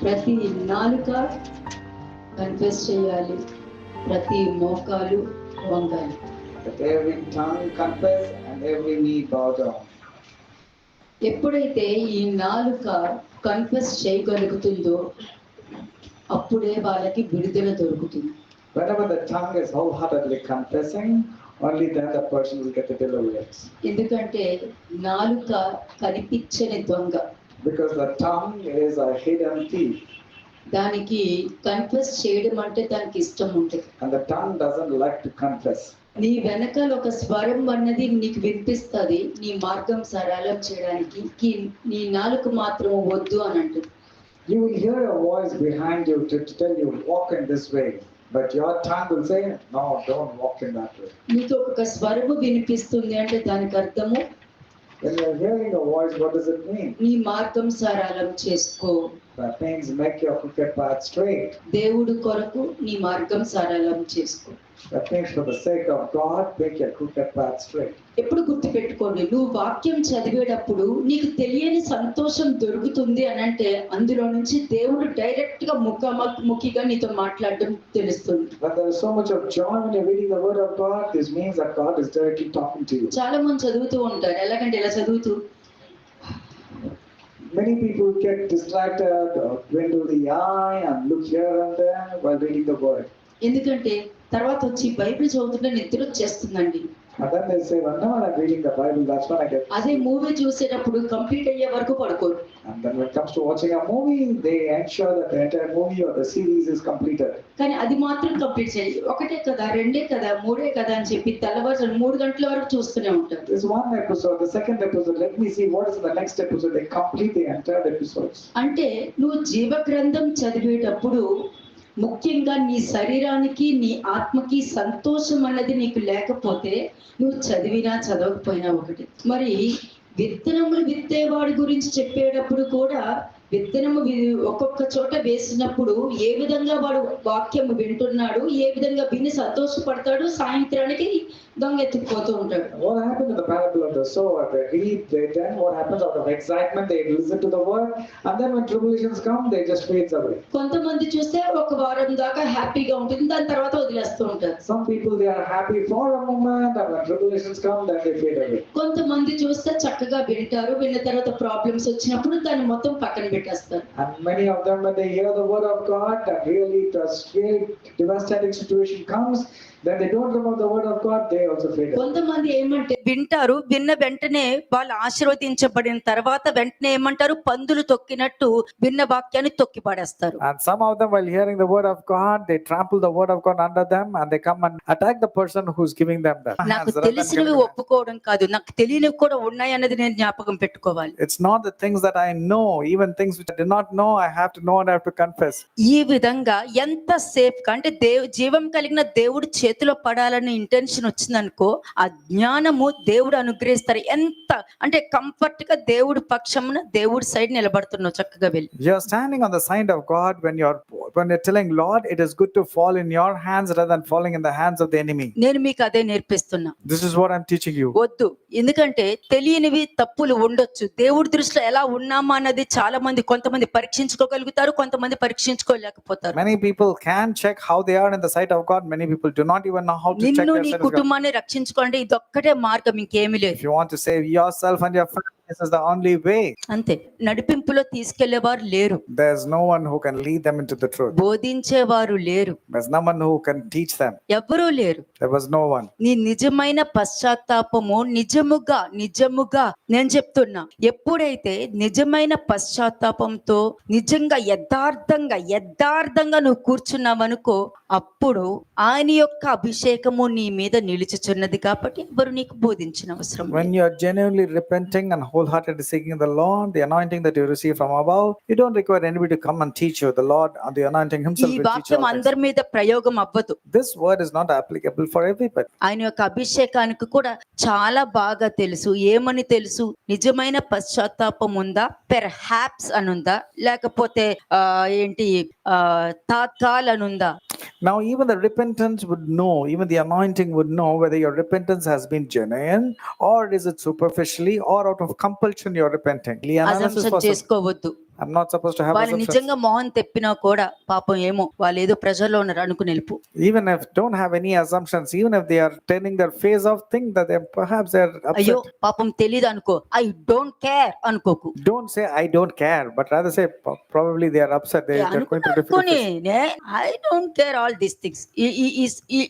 ప్రతి నాలుక కన్ఫెస్ చేయాలి, ప్రతి మోకాలు వంగాలి. That every tongue confess and every knee bow down. ఎప్పుడైతే ఈ నాలుక కన్ఫెస్ చేయగలుగుతుందో అప్పుడే వాళ్ళకి విడుదల దొరుకుతుంది. Whenever the tongue is wholeheartedly confessing, only then the person will get the deliverance. ఎందుకంటే నాలుక కనిపించని దొంగ. Because the tongue is a hidden thief. దానికి కన్ఫెస్ చేయడం అంటే దానికి ఇష్టం ఉంటుంది. And the tongue doesn't like to confess. నీ వెనకాల ఒక స్వరం అన్నది నీకు వినిపిస్తుంది నీ మార్గం సరళం చేయడానికి, నీ నాలుక మాత్రం వద్దు అని అంటుంది. You will hear a voice behind you to tell you walk in this way, but your tongue will say no, don't walk in that way. నీకు ఒక స్వరము వినిపిస్తుంది అంటే దానికి అర్థము, When you are hearing a voice, what does it mean? నీ మార్గం సరళం చేసుకో. That means make your crooked path straight. దేవుడు కొరకు నీ మార్గం సరళం చేసుకో. That means for the sake of God, make your crooked path straight. ఎప్పుడు గుర్తు పెట్టుకోండి, నువ్వు వాక్యం చదివేటప్పుడు నీకు తెలియని సంతోషం దొరుకుతుంది అని అంటే అందులో నుంచి దేవుడు డైరెక్ట్ గా ముఖాముఖిగా నీతో మాట్లాడడం తెలుస్తుంది. When there is so much of joy when you're reading the word of God, this means that God is directly talking to you. చాలా మంది చదువుతూ ఉంటారు, ఎలాగంటే ఇలా చదువుతూ Many people get distracted or dwindle the eye and look here and there while reading the word. ఎందుకంటే తర్వాత వచ్చి బైబిల్ చదువుతుంటే నిద్ర వచ్చేస్తుందండి. And then they say, whenever I'm reading the Bible, that's when I get. అదే movie చూసేటప్పుడు complete అయ్యే వరకు పడుకోరు. And then when it comes to watching a movie, they ensure that the entire movie or the series is completed. కానీ అది మాత్రం complete చేయాలి. ఒకటే కదా, రెండే కదా, మూడే కదా అని చెప్పి తెల్లవారు 3 గంటల వరకు చూస్తూనే ఉంటారు. This one episode, the second episode, let me see what is in the next episode. They complete the entire episodes. అంటే నువ్వు జీవ గ్రంథం చదివేటప్పుడు ముఖ్యంగా నీ శరీరానికి నీ ఆత్మకి సంతోషం అన్నది నీకు లేకపోతే నువ్వు చదివినా చదవకపోయినా ఒకటి. మరి విత్తనములు విత్తేవాడి గురించి చెప్పేటప్పుడు కూడా విత్తనము ఒక్కొక్క చోట వేసినప్పుడు ఏ విధంగా వాడు వాక్యము వింటున్నాడు, ఏ విధంగా విని సంతోషపడతాడు, సాయంత్రానికి దొంగ ఎత్తుకుపోతూ ఉంటాడు. What happened in the parable of the sower? They read, they then what happens out of excitement, they listen to the word, and then when tribulations come, they just fades away. కొంతమంది చూస్తే ఒక వారం దాకా హ్యాపీగా ఉంటుంది, దాని తర్వాత వదిలేస్తూ ఉంటారు. Some people they are happy for a moment, and when tribulations come, then they fade away. కొంతమంది చూస్తే చక్కగా వింటారు, విన్న తర్వాత ప్రాబ్లమ్స్ వచ్చినప్పుడు దాన్ని మొత్తం పక్కన పెట్టేస్తారు. And many of them, when they hear the word of God, and really the devastating situation comes, then they don't remember the word of God, they also fade away. కొంతమంది ఏమంటే వింటారు, విన్న వెంటనే వాళ్ళు ఆశీర్వదించబడిన తర్వాత వెంటనే ఏమంటారు, పందులు తొక్కినట్టు విన్న వాక్యాన్ని తొక్కి పడేస్తారు. And some of them, while hearing the word of God, they trample the word of God under them, and they come and attack the person who's giving them that. నాకు తెలిసినవి ఒప్పుకోవడం కాదు, నాకు తెలియనివి కూడా ఉన్నాయి అన్నది నేను జ్ఞాపకం పెట్టుకోవాలి. It's not the things that I know, even things which I did not know, I have to know and I have to confess. ఈ విధంగా ఎంత సేఫ్ గా అంటే జీవం కలిగిన దేవుడు చేతిలో పడాలని ఇంటెన్షన్ వచ్చిందనుకో, ఆ జ్ఞానము దేవుడు అనుగ్రహిస్తారు. ఎంత అంటే కంఫర్ట్ గా దేవుడి పక్షమున దేవుడి సైడ్ నిలబడుతున్నావు చక్కగా వెళ్ళి. You're standing on the side of God when you're telling Lord, it is good to fall in your hands rather than falling in the hands of the enemy. నేను మీకు అదే నేర్పిస్తున్నా. This is what I'm teaching you. వద్దు, ఎందుకంటే తెలియనివి తప్పులు ఉండొచ్చు. దేవుడి దృష్టిలో ఎలా ఉన్నామా అన్నది చాలా మంది, కొంతమంది పరీక్షించుకోగలుగుతారు, కొంతమంది పరీక్షించుకోలేకపోతారు. Many people can check how they are in the sight of God. Many people do not even know how to check నిన్ను their నీ sight of God. కుటుంబాన్ని రక్షించుకోండి, ఇదొక్కటే మార్గం, ఇంకేమీ లేదు. If you want to save yourself and your family, this is the only way. అంతే. నడిపింపులో తీసుకెళ్లేవారు లేరు, There's no one who can lead them into the truth. బోధించేవారు లేరు, There's no one who can teach them. ఎవ్వరూ లేరు. There was no one. నీ నిజమైన పశ్చాత్తాపము నిజముగా నేను చెప్తున్నా, ఎప్పుడైతే నిజమైన పశ్చాత్తాపంతో నిజంగా యథార్థంగా నువ్వు కూర్చున్నావనుకో, అప్పుడు ఆయన యొక్క అభిషేకము నీ మీద నిలుచుచున్నది కాబట్టి ఎవరు నీకు బోధించిన అవసరం. When you are genuinely repenting and wholeheartedly seeking the Lord, the anointing that you receive from above, you don't require anybody to come and teach you. The Lord and the anointing himself ఈ will teach you. వాక్యం అందరి మీద ప్రయోగం అవ్వదు. This word is not applicable for everybody. ఆయన యొక్క అభిషేకానికి కూడా చాలా బాగా తెలుసు. ఏమని తెలుసు? నిజమైన పశ్చాత్తాపం ఉందా, పెర్హాప్స్ అనుందా, లేకపోతే ఏంటి Tatkal అనుందా. Now even the repentance would know, even the anointing would know whether your repentance has been genuine or is it superficially or out of compulsion you're repenting. Assumption చేసుకోవద్దు. I'm not supposed to have వాళ్ళు assumptions. నిజంగా మొహం తెప్పినా కూడా పాపం ఏమో వాళ్ళు ఏదో ప్రెషర్లో ఉన్నారు అనుకుని వెళ్ళిపో. Even if don't have any assumptions, even if they are turning their face off, think that they perhaps they're అయ్యో upset. పాపం తెలీదు అనుకో, ఐ డోంట్ కేర్ అనుకోకు. Don't say I don't care, but rather say probably they are upset. They're going through difficult అనుకుని phase. I don't care all these things.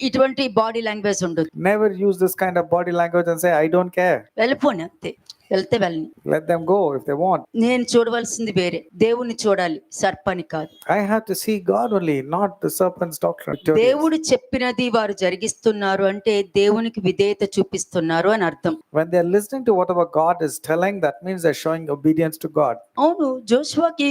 ఇటువంటి body language ఉండదు. Never use this kind of body language and say I don't care. వెళ్ళిపోని అంతే, వెళ్తే వెళ్ళని. Let them go if they want. నేను చూడవలసింది వేరే, దేవుణ్ణి చూడాలి, సర్పాన్ని కాదు. I have to see God only, not the serpent's doctrine. దేవుడు చెప్పినది వారు జరిగిస్తున్నారు అంటే దేవునికి విధేయత చూపిస్తున్నారు అని అర్థం. When they are listening to whatever God is telling, that means they're showing obedience to God. అవును, జోషువాకి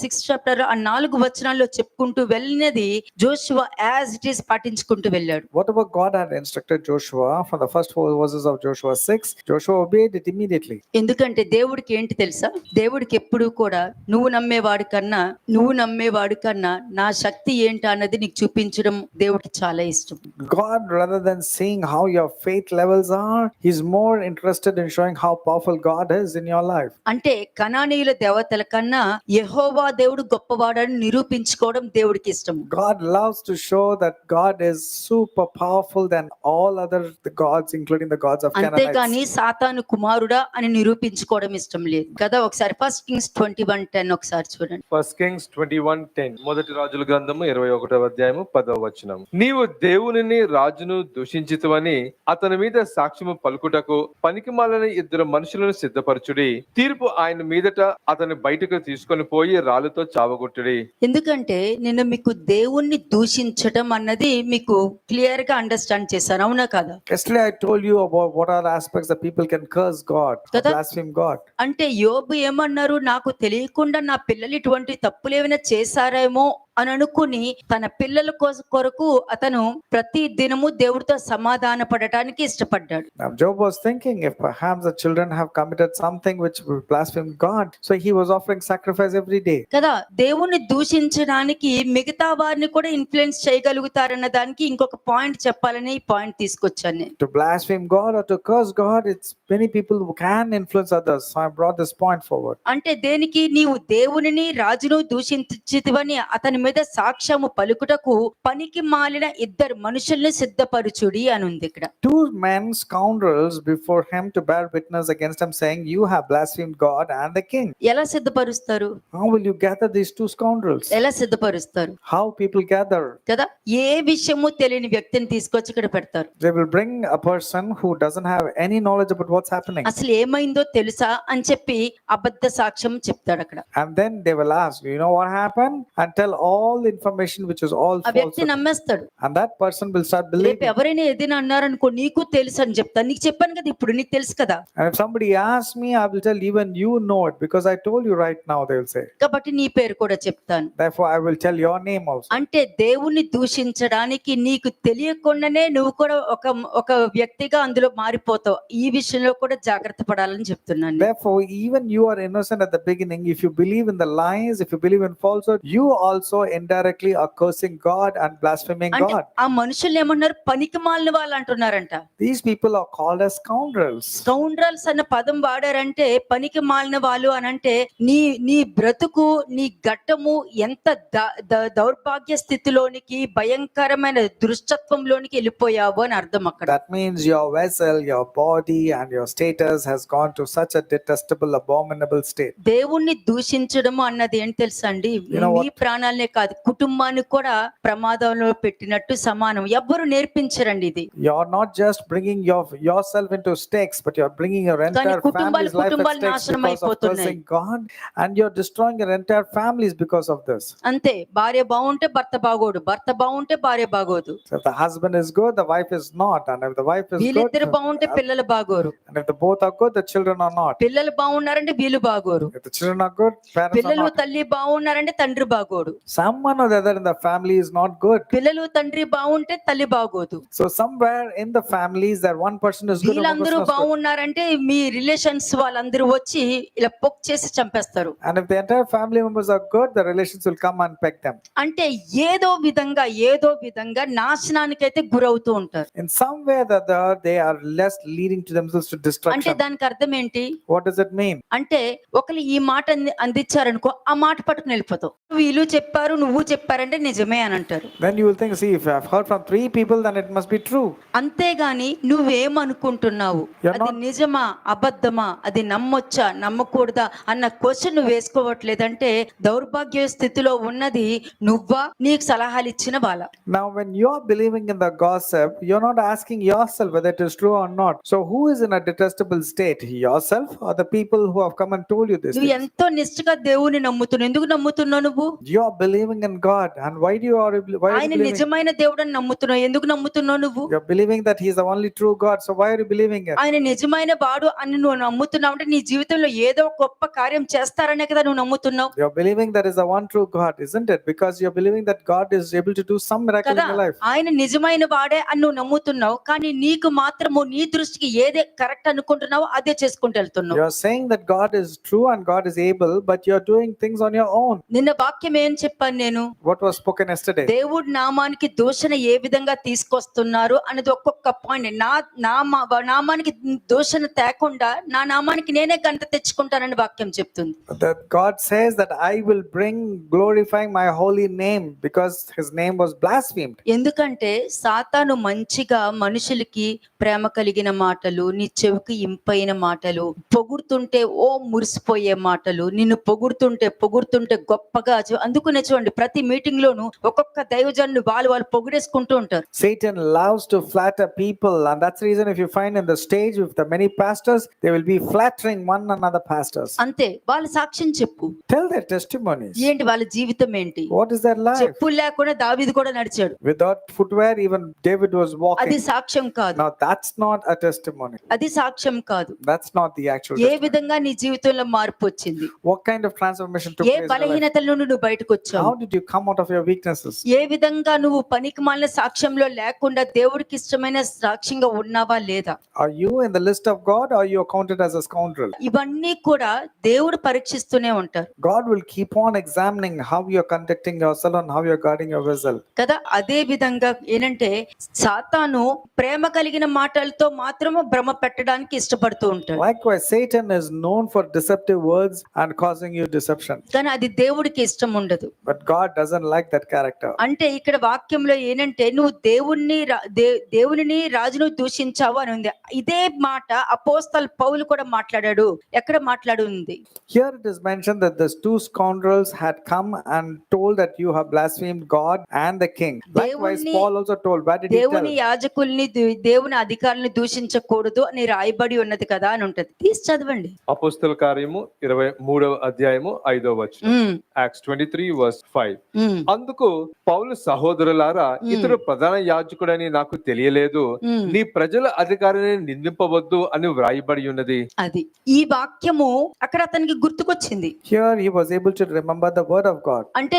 6th చాప్టర్ ఆ 4 వచనాల్లో చెప్పుకుంటూ వెళ్ళినది జోషువా యాజ్ ఇట్ ఈస్ పాటించుకుంటూ వెళ్ళాడు. Whatever God had instructed Joshua from the first 4 verses of Joshua 6, Joshua obeyed it immediately. ఎందుకంటే దేవుడికి ఏంటి తెలుసా, దేవుడికి ఎప్పుడు కూడా నువ్వు నమ్మేవాడి కన్నా నా శక్తి ఏంటి అన్నది నీకు చూపించడం దేవుడికి చాలా ఇష్టం. God, rather than seeing how your faith levels are, He's more interested in showing how powerful God is in your life. అంటే కనానీయుల దేవతల కన్నా యెహోవా దేవుడు గొప్పవాడని నిరూపించుకోవడం దేవుడికి ఇష్టం. God loves to show that God is super powerful than all other the gods, including the gods of అంతేగాని Canaanites. సాతాను కుమారుడా అని నిరూపించుకోవడం ఇష్టం లేదు కదా. ఒకసారి 1 Kings 21:10 ఒకసారి చూడండి. 1 Kings 21:10 మొదటి రాజుల గ్రంథము 21వ అధ్యాయము 10వ వచనం. నీవు దేవునిని రాజును దూషించితివని అతని మీద సాక్ష్యము పలుకుటకు పనికిమాలిన 2 మనుషులను సిద్ధపరచుడి. తీర్పు ఆయన మీదట అతని బయటకు తీసుకొని పోయి రాళ్ళతో చావగొట్టుడి. ఎందుకంటే నేను మీకు దేవుణ్ణి దూషించడం అన్నది మీకు క్లియర్ గా అండర్స్టాండ్ చేశాను, అవునా కదా. Yesterday I told you about what are the aspects that people can curse God, or Kada. blaspheme God. అంటే యోబు ఏమన్నారు, నాకు తెలియకుండా నా పిల్లలు ఇటువంటి తప్పులు ఏమైనా చేశారేమో అని అనుకుని తన పిల్లల కొరకు అతను ప్రతి దినము దేవుడితో సమాధాన పడటానికి ఇష్టపడ్డాడు. Now Job was thinking if perhaps the children have committed something which will blaspheme God, so he was offering sacrifice every day. కదా, దేవుణ్ణి దూషించడానికి మిగతా వారిని కూడా ఇన్ఫ్లుయెన్స్ చేయగలుగుతారన్న దానికి ఇంకొక పాయింట్ చెప్పాలని ఈ పాయింట్ తీసుకొచ్చాను నేను. To blaspheme God or to curse God, it's many people who can influence others. So I brought this point forward. అంటే దేనికి, నీవు దేవునిని రాజును దూషించితివని అతని మీద సాక్ష్యము పలుకుటకు పనికి మాలిన 2 మనుషుల్ని సిద్ధపరచుడి అని ఉంది ఇక్కడ. 2 men scoundrels before him to bear witness against him, saying, you have blasphemed God and the king. ఎలా సిద్ధపరుస్తారు? How will you gather these 2 scoundrels? ఎలా సిద్ధపరుస్తారు How people gather? కదా, ఏ విషయము తెలియని వ్యక్తిని తీసుకొచ్చి ఇక్కడ పెడతారు. They will bring a person who doesn't have any knowledge about what's happening. అసలు ఏమైందో తెలుసా అని చెప్పి అబద్ధ సాక్ష్యం చెప్తాడు అక్కడ. And then they will ask, you know what happened? And tell all the information which is all ఆ వ్యక్తి false. నమ్మేస్తాడు. And that person will start రేపు believing. ఎవరైనా ఏదైనా అన్నారనుకో, నీకు తెలుసు అని చెప్తాను, నీకు చెప్పాను కదా ఇప్పుడు, నీకు తెలుసు కదా. And if somebody asks me, I will tell even you know it because I told you right now, they will say. కాబట్టి నీ పేరు కూడా చెప్తాను. Therefore, I will tell your name also. అంటే దేవుణ్ణి దూషించడానికి నీకు తెలియకుండానే నువ్వు కూడా ఒక వ్యక్తిగా అందులో మారిపోతావు. ఈ విషయంలో కూడా జాగ్రత్త పడాలని చెప్తున్నాను. Therefore, even you are innocent at the beginning. If you believe in the lies, if you believe in falsehood, you also indirectly are cursing God and blaspheming అంటే God. ఆ మనుషులు ఏమన్నారు, పనికి మాలిన వాళ్ళు అంటున్నారంట. These people are called as scoundrels. Scoundrels అన్న పదం వాడారంటే పనికి మాలిన వాళ్ళు అని అంటే నీ బ్రతుకు, నీ ఘట్టము ఎంత దౌర్భాగ్య స్థితిలోనికి, భయంకరమైన దృష్టత్వంలోనికి వెళ్ళిపోయావు అని అర్థం అక్కడ. That means your vessel, your body and your status has gone to such a detestable, abominable state. దేవుణ్ణి దూషించడము అన్నది ఏంటి తెలుసా అండి, You know మీ ప్రాణాలనే కాదు కుటుంబాన్ని కూడా ప్రమాదంలో పెట్టినట్టు సమానం. ఎవ్వరు నేర్పించరండి ఇది. You're not just bringing yourself into stakes, but you're bringing your entire family's life at stakes నాశనం because of అయిపోతున్నాయి. cursing God, and you're destroying your entire families because of this. అంతే, భార్య బాగుంటే భర్త బాగోడు, భర్త బాగుంటే భార్య బాగోదు. So if the husband is good, the wife is not, and if the wife is వీళ్ళిద్దరు good, బాగుంటే పిల్లలు బాగోరు, and if the both are good, the children are not. పిల్లలు బాగున్నారంటే వీళ్ళు బాగోరు, If the children are good, parents are పిల్లలు not. తల్లి బాగున్నారంటే తండ్రి బాగోడు. someone or the other in the family is not good. పిల్లలు తండ్రి బాగుంటే తల్లి బాగోదు. So somewhere in the families that one person is good and one వీళ్ళందరూ person is good. బాగున్నారంటే మీ రిలేషన్స్ వాళ్ళందరూ వచ్చి ఇలా పొక్ చేసి చంపేస్తారు. And if the entire family members are good, the relations will come and peck them. అంటే ఏదో విధంగా నాశనానికైతే గురవుతూ ఉంటారు. In some way or the other, they are less leading to themselves to అంటే destruction. దానికి అర్థం ఏంటి? What does it mean? అంటే ఒకళ్ళు ఈ మాట అందించారనుకో, ఆ మాట పట్టుకుని వెళ్ళిపోతావు. వీళ్ళు చెప్పారు నువ్వు చెప్పారంటే నిజమే అని అంటారు. Then you will think, see, if I have heard from 3 people, then it must be true. అంతేగాని నువ్వేమనుకుంటున్నావు, You're అది not- నిజమా అబద్ధమా, అది నమ్మొచ్చా నమ్మకూడదా అన్న క్వశ్చన్ నువ్వు వేసుకోవట్లేదంటే దౌర్భాగ్య స్థితిలో ఉన్నది నువ్వా, నీకు సలహాలు ఇచ్చిన వాళ్ళ. Now, when you are believing in the gossip, you're not asking yourself whether it is true or not. So, who is in a detestable state? Yourself or the people who have come and told you this? నువ్వు ఎంతో నిష్ఠగా దేవుని నమ్ముతున్నావు. ఎందుకు నమ్ముతున్నావు నువ్వు? You are believing in God, and why are you ఆయన believing? నిజమైన దేవుడని నమ్ముతున్నావు. ఎందుకు నమ్ముతున్నావు నువ్వు? You're believing that He is the only true God. So, why are you believing it? ఆయన నిజమైన వాడు అని నువ్వు నమ్ముతున్నావు అంటే నీ జీవితంలో ఏదో గొప్ప కార్యం చేస్తారనే కదా నువ్వు నమ్ముతున్నావు You're believing there is a one true God, isn't it? Because you're believing that God is able to do some miracle in కదా. your life. ఆయన నిజమైన వాడే అని నువ్వు నమ్ముతున్నావు, కానీ నీకు మాత్రము నీ దృష్టికి ఏదే కరెక్ట్ అనుకుంటున్నావో అదే చేసుకుంటూ వెళ్తున్నావు. You're saying that God is true and God is able, but you're doing things on your own. నిన్న వాక్యం ఏం చెప్పాను నేను? What was spoken yesterday? దేవుడి నామానికి దూషణ ఏ విధంగా తీసుకొస్తున్నారు అనేది ఒక్కొక్క పాయింట్. నామానికి దూషణ తేకుండా నా నామానికి నేనే ఘనత తెచ్చుకుంటానని వాక్యం చెప్తుంది. That God says that I will bring glorifying my holy name because His name was blasphemed. ఎందుకంటే సాతాను మంచిగా మనుషులకి ప్రేమ కలిగిన మాటలు, నీ చెవికి ఇంపైన మాటలు, పొగుడుతుంటే ఓ మురిసిపోయే మాటలు, నిన్ను పొగుడుతుంటే గొప్పగా అందుకునే చూడండి ప్రతి మీటింగ్ లోను ఒక్కొక్క దైవజనులు వాళ్ళు పొగిడేసుకుంటూ ఉంటారు. Satan loves to flatter people, and that's the reason if you find in the stage with the many pastors, they will be flattering one another pastors. అంతే, వాళ్ళ సాక్ష్యం చెప్పు. Tell their testimonies. ఏంటి వాళ్ళ జీవితం ఏంటి? What is their life? చెప్పులు లేకుండా దావీదు కూడా నడిచాడు. Without footwear, even David was అది walking. సాక్ష్యం కాదు. Now that's not a testimony. అది సాక్ష్యం కాదు. That's not the actual A testimony. విధంగా నీ జీవితంలో మార్పు వచ్చింది? What kind of transformation took A place in your life? బలహీనతల నుండి నువ్వు బయటకు వచ్చావు? How did you come out of your weaknesses? ఏ విధంగా నువ్వు పనికిమాలిన సాక్ష్యంలో లేకుండా దేవుడికి ఇష్టమైన సాక్ష్యంగా ఉన్నావా లేదా? Are you in the list of God or you are counted as a scoundrel? ఇవన్నీ కూడా దేవుడు పరీక్షిస్తూనే ఉంటారు God will keep on examining how you are conducting yourself and how you are guarding your vessel. కదా. అదే విధంగా ఏంటంటే సాతాను ప్రేమ కలిగిన మాటలతో మాత్రమే భ్రమ పెట్టడానికి ఇష్టపడుతూ ఉంటాడు. Likewise, Satan is known for deceptive words and causing you deception. కానీ అది దేవుడికి ఇష్టం ఉండదు. But God doesn't like that character. అంటే ఇక్కడ వాక్యంలో ఏంటంటే నువ్వు దేవునిని రాజును దూషించావు అని ఉంది. ఇదే మాట అపోస్తలు పౌలు కూడా మాట్లాడాడు. ఎక్కడ మాట్లాడుంది? Here it is mentioned that the 2 scoundrels had come and told that you have blasphemed God and the king. Likewise, Paul also told, where did he దేవుని tell? యాజకుల్ని దేవుని అధికారులను దూషించకూడదు అని రాయబడి ఉన్నది కదా అని ఉంటది. తీసి చదవండి. అపోస్తల కార్యము 23వ అధ్యాయము 5వ వచనం. Acts 23:5. అందుకు పౌలు సహోదరులారా, ఇతడు ప్రధాన యాజకుడని నాకు తెలియలేదు, నీ ప్రజల అధికారిని నిందింపవద్దు అని వ్రాయబడి ఉన్నది. అది ఈ వాక్యము అక్కడ అతనికి గుర్తుకొచ్చింది. Here he was able to remember the word of God. అంటే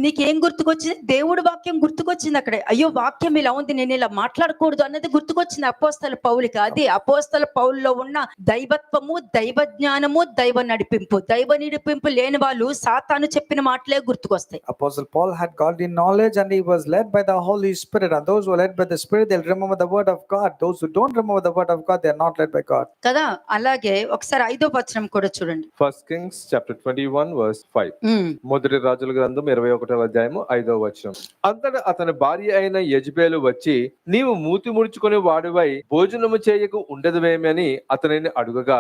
నీకేం గుర్తుకొచ్చింది? దేవుడి వాక్యం గుర్తుకొచ్చింది. అక్కడ అయ్యో వాక్యం ఇలా ఉంది, నేను ఇలా మాట్లాడకూడదు అన్నది గుర్తుకొచ్చింది అపోస్తల పౌలుకి. అది అపోస్తల పౌలులో ఉన్న దైవత్వము, దైవ జ్ఞానము, దైవ నడిపింపు లేని వాళ్ళు సాతాను చెప్పిన మాటలే గుర్తుకొస్తాయి. Apostle Paul had godly knowledge and he was led by the Holy Spirit, and those who are led by the Spirit, they'll remember the word of God. Those who don't remember the word of God, they are not led by God. కదా. అలాగే ఒకసారి 5వ వచనం కూడా చూడండి. 1 Kings chapter 21:5. మొదటి రాజుల గ్రంథం 21వ అధ్యాయము 5వ వచనం. అంతటా అతని భార్య అయిన యెజబెలు వచ్చి, నీవు మూతి ముడుచుకుని వాడివై భోజనము చేయకు ఉండదువేమని అతనిని అడుగగా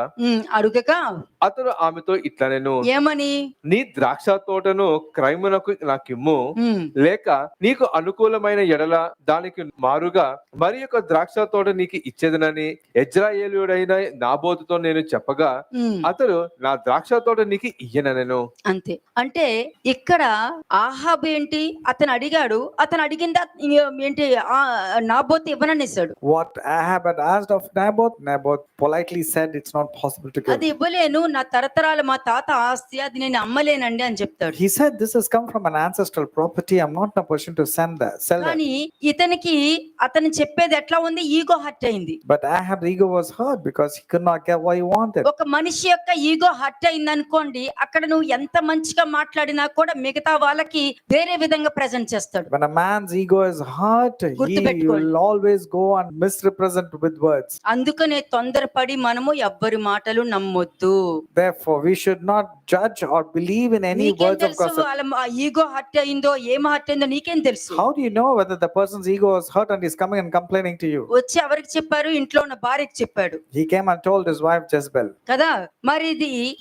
అతడు ఆమెతో ఇట్లనెను, ఏమని? నీ ద్రాక్ష తోటను క్రయమునకు నాకిమ్ము, లేక నీకు అనుకూలమైన ఎడల దానికి మారుగా మరి యొక్క ద్రాక్ష తోట నీకు ఇచ్చేదనని యెజ్రెయేలీయుడైన నాబోతుతో నేను చెప్పగా అతడు నా ద్రాక్ష తోట నీకు ఇయ్యననెను. అంతే. అంటే ఇక్కడ ఆహాబు ఏంటి, అతను అడిగాడు, అతను అడిగిందా ఏంటి, Naboth ఇవ్వననేసాడు. What Ahab had asked of Naboth politely said it's not possible to give. అది ఇవ్వలేను, నా తరతరాల మా తాత ఆస్తి, అది నేను అమ్మలేనండి అని చెప్తాడు. He said, this has come come from an ancestral property. I'm not in a position to sell that. కానీ ఇతనికి అతను చెప్పేది ఎట్లా ఉంది, ఈగో హర్ట్ అయింది. But Ahab's ego was hurt because he could not get what he wanted. ఒక మనిషి యొక్క ఈగో హర్ట్ అయింది అనుకోండి, అక్కడ నువ్వు ఎంత మంచిగా మాట్లాడినా కూడా మిగతా వాళ్ళకి వేరే విధంగా ప్రజెంట్ చేస్తాడు. When a man's ego is hurt, he గుర్తుపెట్టుకోండి. will always go and misrepresent with words. అందుకనే తొందరపడి మనము ఎవ్వరి మాటలు నమ్మొద్దు. Therefore, we should not judge or believe in any నీకేం words of తెలుసు gossip. వాళ్ళ ఈగో హర్ట్ అయిందో ఏం హర్ట్ అయిందో నీకేం తెలుసు? How do you know whether the person's ego is hurt and he's coming and complaining to you? వచ్చి ఎవరికి చెప్పారు? ఇంట్లో ఉన్న భార్యకి చెప్పాడు He came and told his wife Jezebel. కదా. మరి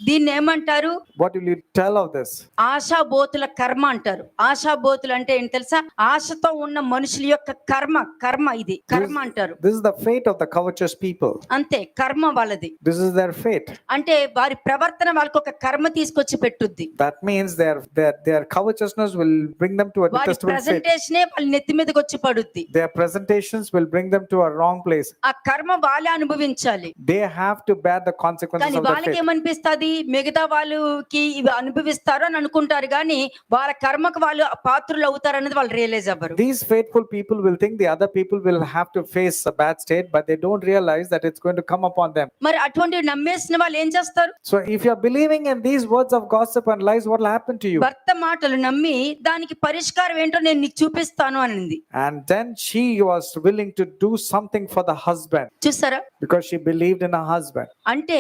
దీన్ని ఏమంటారు? What will you tell of this? ఆశాబోతుల కర్మ అంటారు. ఆశాబోతులు అంటే ఏంటి తెలుసా? ఆశతో ఉన్న మనుషుల యొక్క కర్మ ఇది కర్మ అంటారు. This is the fate of the covetous people. అంతే, కర్మ వాళ్ళది. This is their fate. అంటే వారి ప్రవర్తన వాళ్ళకి ఒక కర్మ తీసుకొచ్చి పెట్టుద్ది. That means their covetousness will bring them to a వారి detestable fate. ప్రెజెంటేషనే వాళ్ళ నెత్తి మీదకి వచ్చి పడుద్ది. Their presentations will bring them to a wrong place. ఆ కర్మ వాళ్ళే అనుభవించాలి. They have to bear the consequences కానీ of their వాళ్ళకి fate. ఏమనిపిస్తుంది? మిగతా వాళ్ళకి ఇవి అనుభవిస్తారు అని అనుకుంటారు, కానీ వాళ్ళ కర్మకు వాళ్ళు పాత్రులు అవుతారు అనేది వాళ్ళు రియలైజ్ అవ్వరు. These faithful people will think the other people will have to face a bad state, but they don't realize that it's going to come upon them. మరి అటువంటి నమ్మేసిన వాళ్ళు ఏం చేస్తారు? So if you're believing in these words of gossip and lies, what will happen to you? భర్త మాటలు నమ్మి దానికి పరిష్కారం ఏంటో నేను నీకు చూపిస్తాను అనింది. And then she was willing to do something for the husband చూసారా? because she believed in her husband. అంటే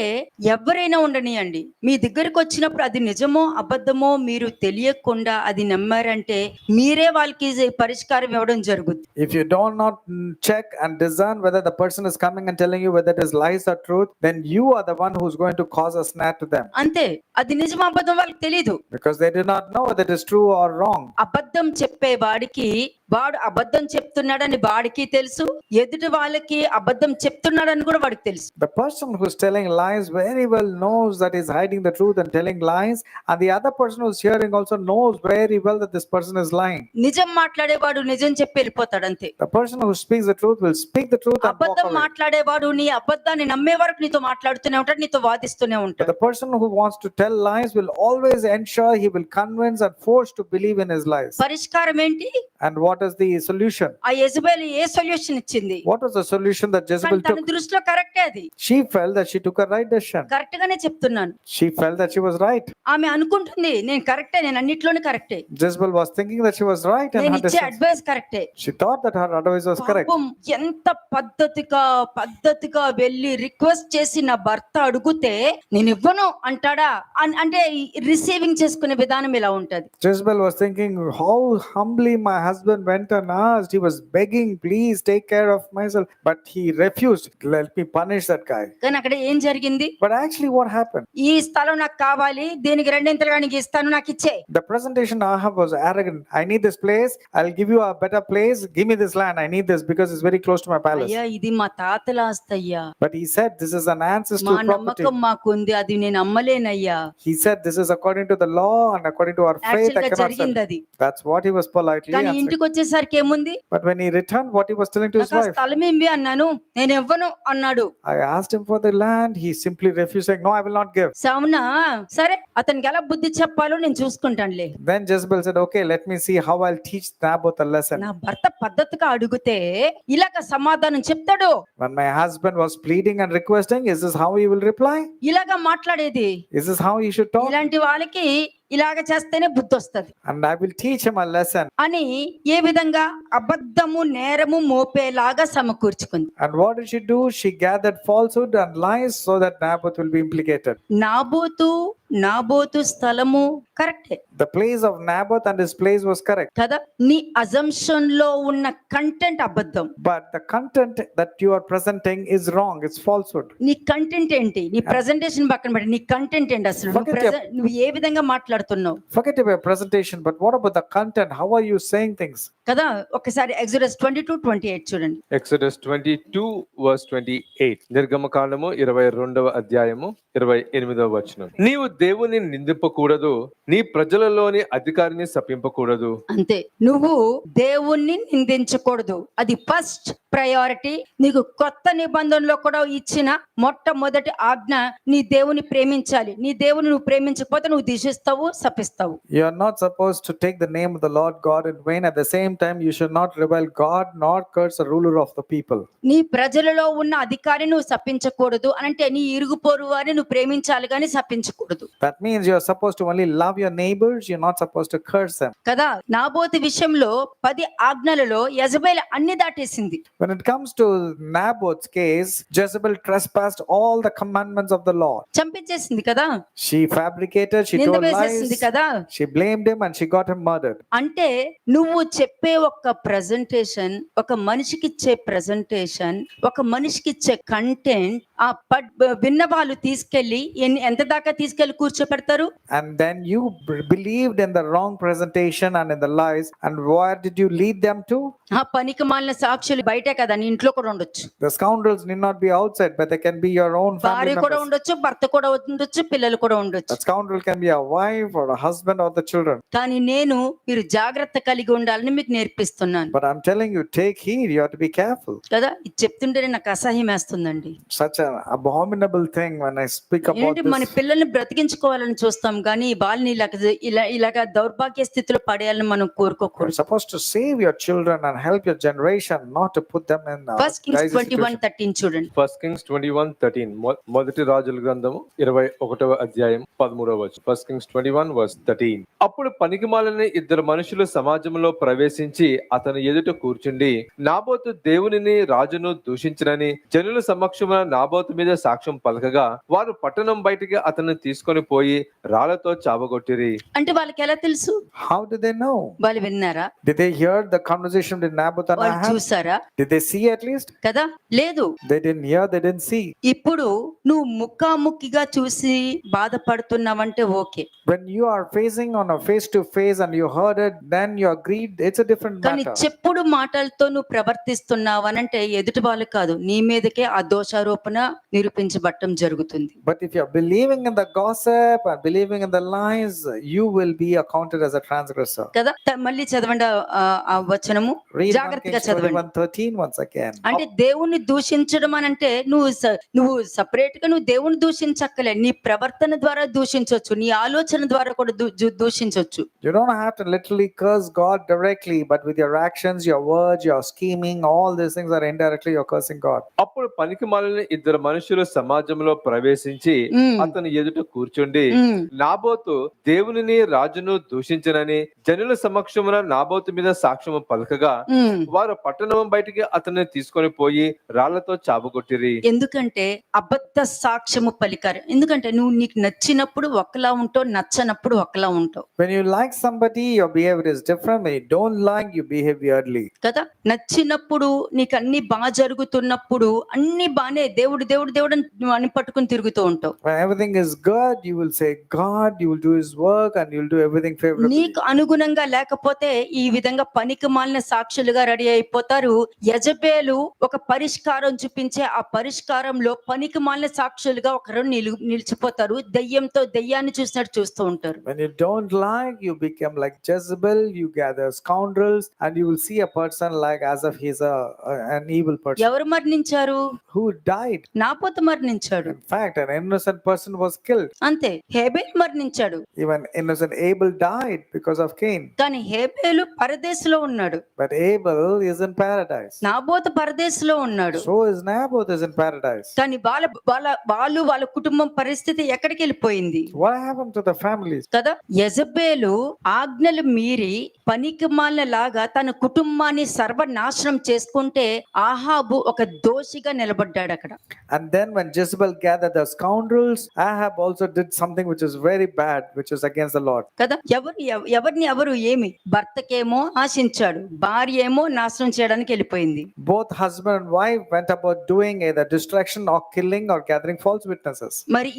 ఎవరైనా ఉండనియండి, మీ దగ్గరకు వచ్చినప్పుడు అది నిజమో అబద్ధమో మీరు తెలియకుండా అది నమ్మారంటే మీరే వాళ్ళకి పరిష్కారం ఇవ్వడం జరుగుతుంది. If you do not check and discern whether the person is coming and telling you whether it is lies or truth, then you are the one who's going to cause a snare to them. అంతే, అది నిజమో అబద్ధం వాళ్ళకి తెలీదు. Because they do not know whether it is true or wrong. అబద్ధం చెప్పే వాడికి వాడు అబద్ధం చెప్తున్నాడని వాడికి తెలుసు, ఎదుటి వాళ్ళకి అబద్ధం చెప్తున్నాడని కూడా వాడికి తెలుసు. The person who's telling lies very well knows that he's hiding the truth and telling lies, and the other person who's hearing also knows very well that this person is lying. నిజం మాట్లాడేవాడు నిజం చెప్పి వెళ్ళిపోతాడు అంతే. The person who speaks the truth will speak the truth and walk అబద్ధం away. మాట్లాడేవాడు నీ అబద్ధాన్ని నమ్మే వరకు నీతో మాట్లాడుతూనే ఉంటాడు, నీతో వాదిస్తూనే But ఉంటాడు. the person who wants to tell lies will always ensure he will convince and force to believe in his lies. పరిష్కారం ఏంటి? And what is the solution? ఆ యెజబెల్ ఏ సొల్యూషన్ ఇచ్చింది? What was the solution that Jezebel కానీ తన took? దృష్టిలో కరెక్టే అది. She felt that she took a right decision. Correct గానే చెప్తున్నాను. She felt that she was right. ఆమె అనుకుంటుంది నేను కరెక్టే, నేను అన్నిట్లోనే కరెక్టే, Jezebel was thinking that she was right in నేను her ఇచ్చే decision. అడ్వైస్ కరెక్టే. She thought that her advice was correct. పాపం ఎంత పద్ధతిగా వెళ్ళి రిక్వెస్ట్ చేసి నా భర్త అడిగితే నేను ఇవ్వను అంటాడా అంటే రిసీవింగ్ చేసుకునే విధానం ఇలా ఉంటది. Jezebel was thinking how humbly my husband went and asked. He was begging, please take care of myself. But he refused. Let me punish that guy. కానీ అక్కడ ఏం జరిగింది? But actually what happened? ఈ స్థలం నాకు కావాలి, దీనికి రెండింతలుగా నీకు ఇస్తాను, నాకు ఇచ్చే. The presentation Ahab was arrogant. I need this place. I'll give you a better place. Give me this land. I need this because it's very close to my palace. అయ్యా ఇది మా తాతల ఆస్తి అయ్యా, But he said this is an మా ancestral property. నమ్మకం మాకుంది, అది నేను అమ్మలేనయ్యా. He said this is according to the law and according to our faith. Actual I గా cannot జరిగింది sell. అది. That's what he was politely కానీ answering. ఇంటికి వచ్చేసరికి ఏముంది? But when he returned, what he was telling to his నాకు ఆ wife, స్థలం ఏమి అన్నాను, నేను ఇవ్వను అన్నాడు. I asked him for the land. He simply refused, saying, no, I will not give. అవునా, సరే అతనికి ఎలా బుద్ధి చెప్పాలో నేను చూసుకుంటానులే. Then Jezebel said, okay, let me see how I'll teach Naboth a lesson. నా భర్త పద్ధతిగా అడిగితే ఇలాగ సమాధానం చెప్తాడు. When my husband was pleading and requesting, is this how he will reply? ఇలాగా మాట్లాడేది. Is this how he should talk? ఇలాంటి వాళ్ళకి ఇలాగ చేస్తేనే బుద్ధి వస్తది And I will teach him a lesson. అని ఏ విధంగా అబద్ధము నేరము మోపేలాగా సమకూర్చుకుంది. And what did she do? She gathered falsehood and lies so that Naboth will be implicated. Naboth స్థలము కరెక్టే The place of Naboth and his place was correct. కదా. నీ assumption లో ఉన్న కంటెంట్ అబద్ధం. But the content that you are presenting is wrong. It's falsehood. నీ content ఏంటి? నీ ప్రెజెంటేషన్ పక్కన పెట్టి నీ కంటెంట్ ఏంటి? అసలు నువ్వు ఏ విధంగా మాట్లాడుతున్నావు? Forget about your presentation, but what about the content? How are you saying things? కదా. ఒకసారి Exodus 22:28 చూడండి. Exodus 22:28. నిర్గమకాండము 22వ అధ్యాయము 28వ వచనం. నీవు దేవుని నిందింపకూడదు, నీ ప్రజలలోని అధికారిని శపింపకూడదు. అంతే, నువ్వు దేవుణ్ణి నిందించకూడదు. అది ఫస్ట్ ప్రయారిటీ. నీకు కొత్త నిబంధనలో కూడా ఇచ్చిన మొట్టమొదటి ఆజ్ఞ, నీ దేవుని ప్రేమించాలి. నీ దేవుని నువ్వు ప్రేమించకపోతే నువ్వు దిశిస్తావు, శపిస్తావు. You are not supposed to take the name of the Lord God in vain. At the same time, you should not revile God nor curse the ruler of the people. నీ ప్రజలలో ఉన్న అధికారిని నువ్వు శపించకూడదు అంటే నీ ఇరుగు పొరుగు వారిని నువ్వు ప్రేమించాలి కానీ శపించకూడదు That means you are supposed to only love your neighbors. You're not supposed to curse them. కదా. నాబోతు విషయంలో 10 ఆజ్ఞలలో యెజబెల్ అన్ని దాటేసింది. When it comes to Naboth's case, Jezebel trespassed all the commandments of the Lord. చంపించేసింది కదా, She fabricated, she నింద told వేసేసింది lies, కదా. she blamed him, and she got him murdered. అంటే నువ్వు చెప్పే ఒక ప్రెజెంటేషన్, ఒక మనిషికి ఇచ్చే ప్రెజెంటేషన్, ఒక మనిషికి ఇచ్చే కంటెంట్, ఆ విన్న వాళ్ళు తీసుకెళ్లి ఎంత దాకా తీసుకెళ్లి కూర్చోపెడతారు. And then you believed in the wrong presentation and in the lies. And where did you lead them to? ఆ పనికి మాలిన సాక్షులు బయటే కదా, నీ ఇంట్లో కూడా ఉండొచ్చు. The scoundrels need not be outside, but they can be your own family భార్య కూడా members. ఉండొచ్చు, భర్త కూడా ఉండొచ్చు, పిల్లలు కూడా ఉండొచ్చు. A scoundrel can be a wife or a husband or the children. కానీ నేను మీరు జాగ్రత్త కలిగి ఉండాలని మీకు నేర్పిస్తున్నాను But I'm telling you, take heed. You have to be careful. కదా. ఇది చెప్తుంటేనే నాకు అసహ్యం వేస్తుందండి. Such an abominable thing when I speak about ఏంటి, మన this. పిల్లల్ని బ్రతికించుకోవాలని చూస్తాం కానీ వాళ్ళని ఇలాగా దౌర్భాగ్య స్థితిలో పడేయాలని మనం You're కోరుకోకూడదు. supposed to save your children and help your generation, not to put them in first Kings crisis situation. 21:13 చూడండి. 1 Kings 21:13 మొదటి రాజుల గ్రంథము 21వ అధ్యాయం 13వ వచనం. 1 Kings 21:13. అప్పుడు పనికిమాలిన ఇద్దరు మనుషులు సమాజంలో ప్రవేశించి అతని ఎదుట కూర్చుండి, నాబోతు దేవునిని రాజును దూషించినని జనుల సమక్షమున నాబోతు మీద సాక్ష్యం పలకగా, వారు పట్టణం బయటికి అతన్ని తీసుకొని పోయి రాళ్లతో చావగొట్టిరి. అంటే వాళ్ళకి ఎలా తెలుసు? How did they know? వాళ్ళు విన్నారా? Did they hear the conversation with Naboth and వాళ్ళు Ahab? చూసారా? Did they see at least? కదా. లేదు. They didn't hear, they didn't see. ఇప్పుడు నువ్వు ముఖాముఖిగా చూసి బాధపడుతున్నావంటే okay. When you are facing on a face to face and you heard it, then you agreed, it's a different కానీ matter. చెప్పుడు మాటలతో నువ్వు ప్రవర్తిస్తున్నావనంటే ఎదుటి వాళ్ళు కాదు, నీ మీదకే ఆ దోషారోపణ నిరూపించబడటం జరుగుతుంది. But if you're believing in the gossip and believing in the lies, you will be accounted as a transgressor. కదా. మళ్ళీ చదవండి ఆ వచనము, Read 1 జాగ్రత్తగా Kings చదవండి. 21:13 once again. అంటే దేవుణ్ణి దూషించడం అని అంటే నువ్వు సపరేట్ గా నువ్వు దేవుని దూషించక్కలే, నీ ప్రవర్తన ద్వారా దూషించవచ్చు, నీ ఆలోచన ద్వారా కూడా దూషించవచ్చు. You don't have to literally curse God directly, but with your actions, your words, your scheming, all these things are indirectly you're cursing God. అప్పుడు పనికిమాలిన ఇద్దరు మనుషులు సమాజంలో ప్రవేశించి అతని ఎదుట కూర్చుండి, నాబోతు దేవునిని రాజును దూషించనని జనుల సమక్షమున నాబోతు మీద సాక్ష్యము పలకగా, వారు పట్టణం బయటికి అతన్ని తీసుకొని పోయి రాళ్లతో చావగొట్టిరి. ఎందుకంటే అబద్ధ సాక్ష్యము పలికారు. ఎందుకంటే నువ్వు నీకు నచ్చినప్పుడు ఒకలా ఉంటావు, నచ్చనప్పుడు ఒకలా ఉంటావు. When you like somebody, your behavior is different. When you don't like, you behave weirdly. కదా. నచ్చినప్పుడు నీకు అన్ని బాగా జరుగుతున్నప్పుడు అన్ని బానే దేవుడు దేవుడు దేవుడు అని పట్టుకుని తిరుగుతూ ఉంటావు. When everything is good, you will say God, you will do his work and you'll do everything favorably. నీకు అనుగుణంగా లేకపోతే ఈ విధంగా పనికి మాలిన సాక్షులుగా రెడీ అయిపోతారు. యెజబెలు ఒక పరిష్కారం చూపించే ఆ పరిష్కారంలో పనికి మాలిన సాక్షులుగా ఒకరు నిలిచిపోతారు. దెయ్యంతో దెయ్యాన్ని చూసినట్టు చూస్తూ ఉంటారు. When you don't like, you become like Jezebel, you gather scoundrels, and you will see a person like as if he's an evil person. ఎవరు మరణించారు? Who died? నాబోతు మరణించాడు. In fact, an innocent person was killed. అంతే. హేబెలు మరణించాడు. Even innocent Abel died because of Cain. కానీ హేబెలు పరదేశంలో ఉన్నాడు. But Abel is in paradise. Naboth పరదేశంలో ఉన్నాడు. So is Naboth is in paradise. కానీ వాళ్ళ కుటుంబం పరిస్థితి ఎక్కడికి వెళ్ళిపోయింది? What happened to the families? కదా. యెజబెలు ఆజ్ఞలు మీరి పనికిమాలిన లాగా తన కుటుంబాన్ని సర్వనాశనం చేసుకుంటే ఆహాబు ఒక దోషిగా నిలబడ్డాడు అక్కడ. And then when Jezebel gathered the scoundrels, Ahab also did something which is very bad, which is against the Lord. కదా. ఎవరు ఏమి భర్తకేమో ఆశించాడు, భార్య ఏమో నాశనం చేయడానికి వెళ్ళిపోయింది. Both husband and wife went about doing either destruction or killing or gathering false witnesses. మరి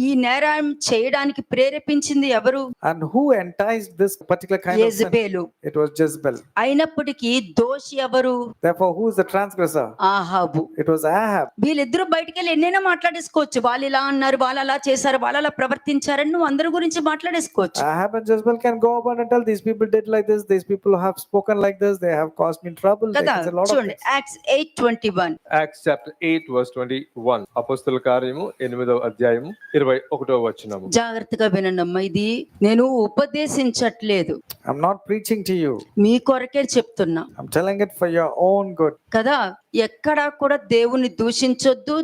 ఈ నేరం చేయడానికి ప్రేరేపించింది ఎవరు? And who enticed this particular kind of sin? యెజబెలు. It was Jezebel. అయినప్పటికీ దోషి ఎవరు? Therefore, who is the transgressor? ఆహాబు. It was Ahab. వీళ్ళిద్దరూ బయటికి వెళ్ళి ఎన్నైనా మాట్లాడేసుకోవచ్చు. వాళ్ళు ఇలా అన్నారు, వాళ్ళు అలా చేశారు, వాళ్ళు అలా ప్రవర్తించారని నువ్వు అందరి గురించి మాట్లాడేసుకోవచ్చు. Ahab and Jezebel can go about and tell these people did like this, these people have spoken like this, they have caused me trouble. They కదా, can say a lot of చూడండి things. యాక్ట్స్ 8:21. యాక్ట్స్ చాప్టర్ 8:21 అపోస్తల కార్యము 8వ అధ్యాయము 21వ వచనము. జాగ్రత్తగా వినండమ్మా, ఇది నేను ఉపదేశించట్లేదు, I'm not preaching to you. మీ కొరకే చెప్తున్నా I'm telling it for your own good. కదా. ఎక్కడా కూడా దేవుని దూషించొద్దు,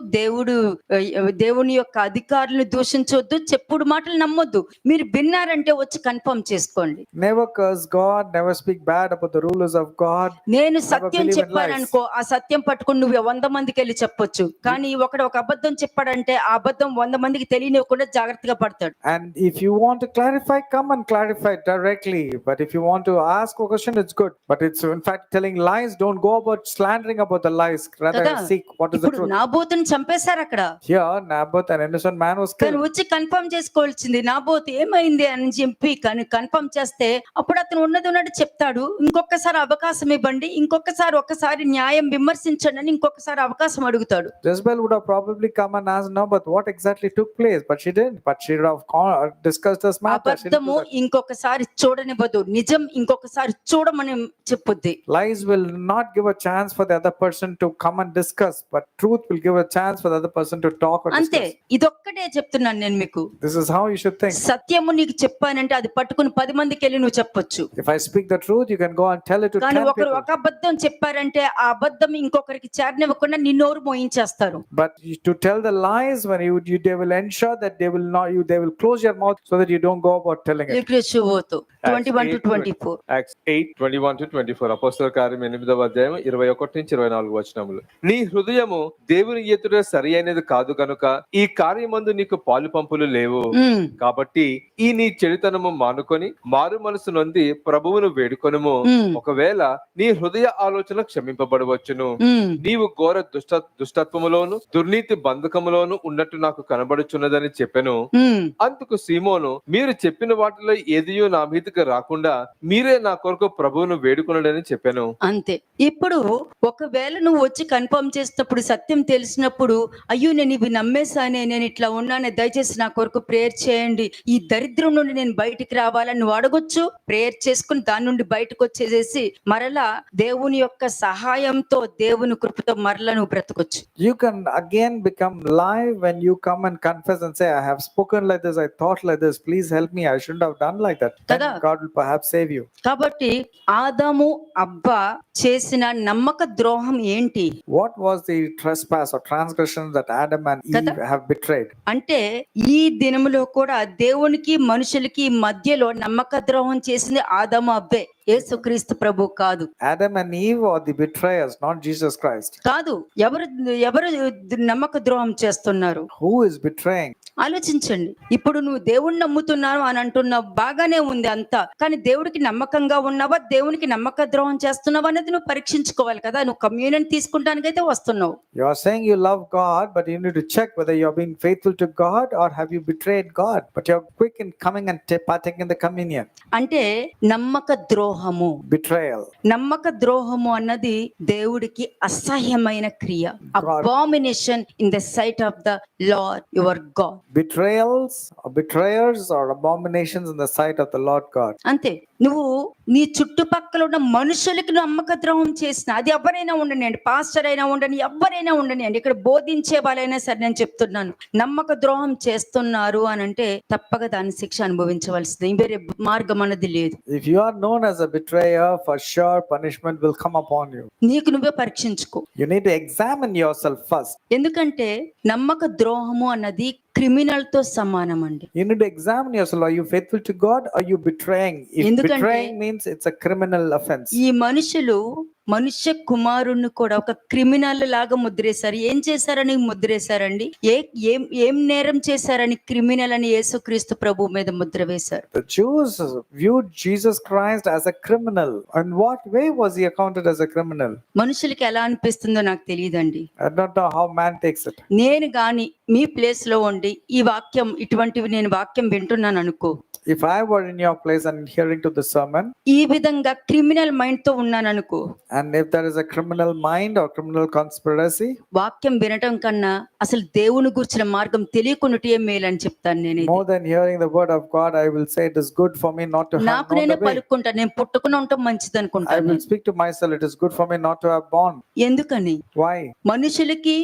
దేవుని యొక్క అధికారులను దూషించొద్దు, చెప్పుడు మాటలు నమ్మొద్దు. మీరు విన్నారంటే వచ్చి కన్ఫర్మ్ చేసుకోండి. Never curse God, never speak bad about the rulers of God. నేను సత్యం believe in చెప్పాననుకో, ఆ సత్యం పట్టుకుని నువ్వు 100 మందికి వెళ్ళి చెప్పొచ్చు. కానీ ఒకడు ఒక అబద్ధం చెప్పాడంటే ఆ అబద్ధం 100 మందికి తెలియనివ్వకుండా జాగ్రత్తగా పడతాడు. And if you want to clarify, come and clarify directly. But if you want to ask a question, it's good. But it's in fact telling lies. Don't go about slandering about the lies. Rather కదా, seek what is the ఇప్పుడు truth. నాబోతుని చంపేశారు అక్కడ. Here, Naboth, an innocent man, was కానీ killed. వచ్చి confirm చేసుకోవాల్సింది, నాబోతు ఏమైంది అని చెప్పి కన్ఫర్మ్ చేస్తే అప్పుడు అతను ఉన్నది చెప్తాడు. ఇంకొకసారి అవకాశం ఇవ్వండి, ఒక్కసారి న్యాయం విమర్శించండి అని ఇంకొకసారి అవకాశం అడుగుతాడు. Jezebel would have probably come and asked, no, but what exactly took place? But she didn't. But she would have discussed this matter. She didn't do అబద్ధము that. ఇంకొకసారి చూడనివ్వదు, నిజం ఇంకొకసారి చూడమని చెప్పుద్ది. Lies will not give a chance for the other person to come and discuss, but truth will give a chance for the other person to talk or అంతే, discuss. ఇదొక్కటే చెప్తున్నాను నేను మీకు. This is how you should think. సత్యము నీకు చెప్పానంటే అది పట్టుకుని 10 మందికి వెళ్ళి నువ్వు చెప్పొచ్చు. If I speak the truth, you can go and tell it to 10 కానీ ఒకరు people. ఒక అబద్ధం చెప్పారంటే ఆ అబద్ధం ఇంకొకరికి చేరనివ్వకుండా నీ నోరు మోయించేస్తారు. But to tell the lies, when they will ensure that they will close your mouth so that you don't go about telling it. ఇక్కడ శుభోతు 21-24. యాక్ట్స్ 8:21-24 అపోస్తల కార్యం 8వ అధ్యాయం 21-24 వచనములు. నీ హృదయము దేవుని ఎదుట సరి అయినది కాదు కనుక ఈ కార్యమందు నీకు పాలు పంపులు లేవు. కాబట్టి ఈ నీ చెడుతనము మానుకొని మారు మనసు నొంది ప్రభువును వేడుకొనుము. ఒకవేళ నీ హృదయ ఆలోచన క్షమింపబడవచ్చును. నీవు ఘోర దుష్టత్వములోను దుర్నీతి బంధకములోను ఉన్నట్టు నాకు కనబడుచున్నదని చెప్పెను. అందుకు సీమోను, మీరు చెప్పిన వాటిలో ఏదియో నా మీదకి రాకుండా మీరే నా కొరకు ప్రభువును వేడుకొనడని చెప్పాను. అంతే. ఇప్పుడు ఒకవేళ నువ్వు వచ్చి కన్ఫర్మ్ చేసినప్పుడు సత్యం తెలిసినప్పుడు, అయ్యో నేను ఇవి నమ్మేశానే, నేను ఇట్లా ఉన్నానే, దయచేసి నా కొరకు ప్రేయర్ చేయండి, ఈ దరిద్రం నుండి నేను బయటికి రావాలని నువ్వు అడగొచ్చు. ప్రేయర్ చేసుకుని దాని నుండి బయటకు వచ్చేసేసి మరలా దేవుని యొక్క సహాయంతో దేవుని కృపతో మరలా నువ్వు బ్రతకొచ్చు. You can again become live when you come and confess and say, I have spoken like this, I thought like this, please help me, I shouldn't have done like that. Then కదా. God will perhaps save you. కాబట్టి ఆదాము అవ్వ చేసిన నమ్మక ద్రోహం ఏంటి? What was the trespass or transgression that Adam and కదా. Eve have betrayed? అంటే ఈ దినములో కూడా దేవునికి మనుషులకి మధ్యలో నమ్మక ద్రోహం చేసింది ఆదాము అవ్వే, యేసుక్రీస్తు ప్రభు కాదు. Adam and Eve are the betrayers, not Jesus Christ. కాదు. ఎవరు నమ్మక ద్రోహం చేస్తున్నారు? Who is betraying? ఆలోచించండి. ఇప్పుడు నువ్వు దేవుణ్ణి నమ్ముతున్నావు అని అంటున్నావు, బాగానే ఉంది అంతా, కానీ దేవుడికి నమ్మకంగా ఉన్నావా, దేవునికి నమ్మక ద్రోహం చేస్తున్నావా అనేది నువ్వు పరీక్షించుకోవాలి కదా. నువ్వు కమ్యూనియన్ తీసుకుంటానికైతే వస్తున్నావు. You are saying you love God, but you need to check whether you are being faithful to God or have you betrayed God. But you are quick in coming and partaking in the communion. అంటే నమ్మక ద్రోహము, Betrayal. నమ్మక ద్రోహము అన్నది దేవుడికి అసహ్యమైన క్రియ. Abomination in the sight of the Lord your God. Betrayals or betrayers or abominations in the sight of the Lord God. అంతే. నువ్వు నీ చుట్టుపక్కల ఉన్న మనుషులకి నమ్మక ద్రోహం చేసిన, అది ఎవరైనా ఉండనియండి, పాస్టర్ అయినా ఉండని, ఎవరైనా ఉండనియండి, ఇక్కడ బోధించే వాళ్ళైనా సరే నేను చెప్తున్నాను, నమ్మక ద్రోహం చేస్తున్నారు అని అంటే తప్పక దాని శిక్ష అనుభవించవలసింది, వేరే మార్గం అన్నది లేదు. If you are known as a betrayer, for sure punishment will come upon you. నీకు నువ్వే పరీక్షించుకో. You need to examine yourself first. ఎందుకంటే నమ్మక ద్రోహము అన్నది క్రిమినల్ తో సమానం అండి. You need to examine yourself. Are you faithful to God? Are you betraying? If betraying means it's a criminal offense. ఈ మనుష్య కుమారుణ్ణి కూడా ఒక క్రిమినల్ లాగా ముద్రేశారు. ఏం చేశారని ముద్రేశారండి? ఏం నేరం చేశారని క్రిమినల్ అని యేసుక్రీస్తు ప్రభు మీద ముద్ర వేశారు. The Jews viewed Jesus Christ as a criminal. In what way was he accounted as a criminal? మనుషులకి ఎలా అనిపిస్తుందో నాకు తెలియదండి. I don't know how man takes it. నేను గాని మీ ప్లేస్ లో ఉండి ఈ వాక్యం, ఇటువంటివి నేను వాక్యం వింటున్నాను అనుకో, If I were in your place and hearing to the sermon, ఈ విధంగా క్రిమినల్ మైండ్ తో ఉన్నాను అనుకో, And if there is a criminal mind or criminal conspiracy, వాక్యం వినటం కన్నా అసలు దేవుని గురించిన మార్గం తెలియకున్నటే మేలని చెప్తాను నేను. more than hearing the word of God, I will say it is good for me not to have నాకు known నేనే the way. పలుకుంటా, నేను పుట్టుకుని ఉండటం మంచిది I అనుకుంటాను. will speak to myself, it is good for me not to have born. ఎందుకని? Why? మనుషులకి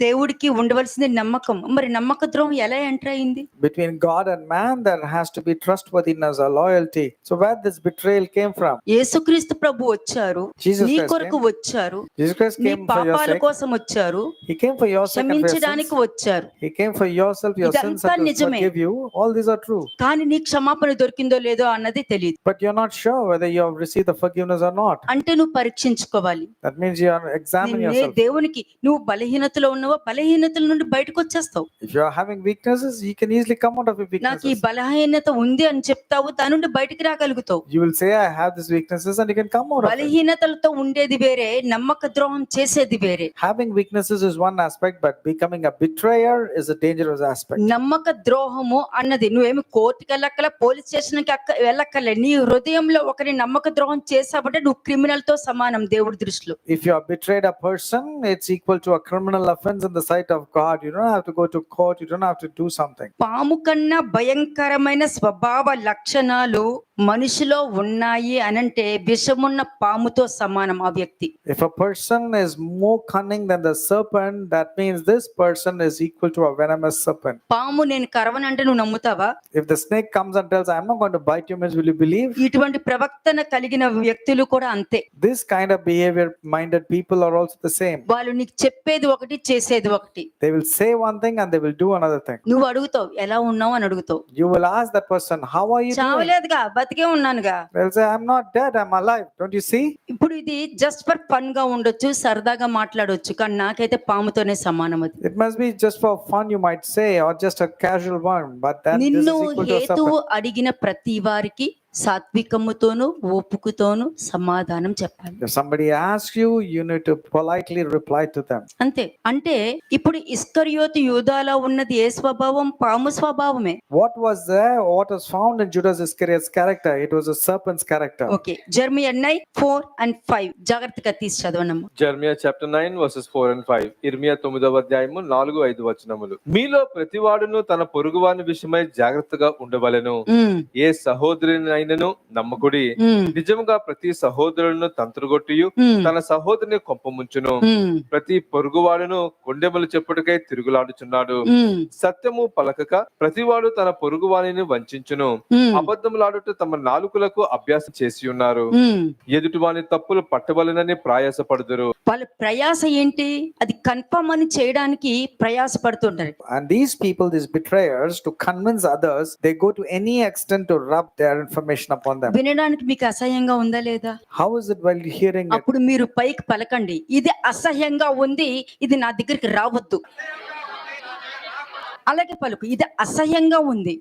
దేవుడికి ఉండవలసింది నమ్మకం. మరి నమ్మక ద్రోహం ఎలా ఎంటర్ అయింది? Between God and man, there has to be trustworthiness or loyalty. So where this betrayal came from? యేసుక్రీస్తు ప్రభు వచ్చారు, Jesus నీ Christ కొరకు came. వచ్చారు, Jesus Christ నీ came for your పాపాల sake. కోసం వచ్చారు, He came for your sake and for your sins. క్షమించడానికి వచ్చారు. He came for yourself, your sins, ఇదంతా and to నిజమే. forgive you. All these are true. కానీ నీ క్షమాపణ దొరికిందో లేదో అన్నది తెలియదు. But you're not sure whether you have received the forgiveness or not. అంటే నువ్వు పరీక్షించుకోవాలి. That means you are examining yourself. దేవునికి నువ్వు బలహీనతలో ఉన్నావో బలహీనతల నుండి బయటకు వచ్చేస్తావు. If you are having weaknesses, you can easily come out of your నాకు ఈ weaknesses. బలహీనత ఉంది అని చెప్తావు, దాని నుండి బయటికి రాగలుగుతావు. You will say, I have these weaknesses, and you can come out of it. బలహీనతలతో ఉండేది వేరే, నమ్మక ద్రోహం చేసేది వేరే. Having weaknesses is one aspect, but becoming a betrayer is a dangerous aspect. నమ్మక ద్రోహము అన్నది నువ్వేమి కోర్టుకి వెళ్ళక్కల, పోలీస్ స్టేషన్ కి వెళ్ళక్కలే. నీ హృదయంలో ఒకరి నమ్మక ద్రోహం చేసావంటే నువ్వు క్రిమినల్ తో సమానం దేవుడి దృష్టిలో. If you have betrayed a person, it's equal to a criminal offense in the sight of God. You don't have to go to court, you don't have to do something. పాము కన్నా భయంకరమైన స్వభావ లక్షణాలు మనిషిలో ఉన్నాయి అనంటే విషమున్న పాముతో సమానం ఆ వ్యక్తి. If a person is more cunning than the serpent, that means this person is equal to a venomous serpent. పాము నేను కరవనంటే నువ్వు నమ్ముతావా? If the snake comes and tells, I'm not going to bite you, means will you believe? ఇటువంటి ప్రవక్తన కలిగిన వ్యక్తులు కూడా అంతే. This kind of behavior minded people are also the same. వాళ్ళు నీకు చెప్పేది ఒకటి, చేసేది ఒకటి. They will say one thing and they will do another thing. నువ్వు అడుగుతావు ఎలా ఉన్నావు అని అడుగుతావు. You will ask that person, how are you doing? చావలేదుగా, బతికే ఉన్నానుగా. They'll say, I'm not dead, I'm alive. Don't you see? ఇప్పుడు ఇది జస్ట్ ఫర్ ఫన్ గా ఉండొచ్చు, సరదాగా మాట్లాడొచ్చు, కానీ నాకైతే పాముతోనే సమానం అది. It must be just for fun, you might say, or just a casual one, but then this is నిన్ను equal to a హేతువు serpent. అడిగిన ప్రతి వారికి సాత్వికముతోను ఓపుకుతోను సమాధానం చెప్పాలి. If somebody asks you, you need to politely reply to them. అంతే. అంటే ఇప్పుడు ఇస్కరియోతు యూదాలో ఉన్నది ఏ స్వభావం? పాము స్వభావమే. What was there? What was found in Judas Iscariot's character? It was a serpent's character. Okay, Jeremiah 9:4 and 5 జాగ్రత్తగా తీసి చదవనమ్మా. Jeremiah chapter 9 verses 4 and 5. ఇర్మియా 9వ అధ్యాయము 4-5 వచనములు. మీలో ప్రతివాడును తన పొరుగువాని విషయమై జాగ్రత్తగా ఉండవలెను. ఏ సహోదరుని నమ్మకుడి. నిజముగా ప్రతి సహోదరులను తంత్రగొట్టియు తన సహోదరుని కొంపముంచును. ప్రతి పొరుగువాడును కొండెములు చెప్పుటకై తిరుగులాడుచున్నాడు. సత్యము పలకక ప్రతివాడు తన పొరుగువానిని వంచించును. అబద్ధములాడుట తమ నాలుకలకు అభ్యాసం చేసి ఉన్నారు. ఎదుటివాని తప్పులు పట్టవలనని ప్రయాసపడుదురు. వాళ్ళ ప్రయాస ఏంటి? అది కన్ఫర్మ్ అని చేయడానికి ప్రయాస పడుతుంటారు. And these people, these betrayers, to convince others, they go to any extent to rub their information upon them. వినడానికి మీకు అసహ్యంగా ఉందా లేదా? How is it while hearing it? అప్పుడు మీరు పైకి పలకండి, ఇది అసహ్యంగా ఉంది, ఇది నా దగ్గరికి రావద్దు. అలాగే పలుకు, ఇది అసహ్యంగా ఉంది.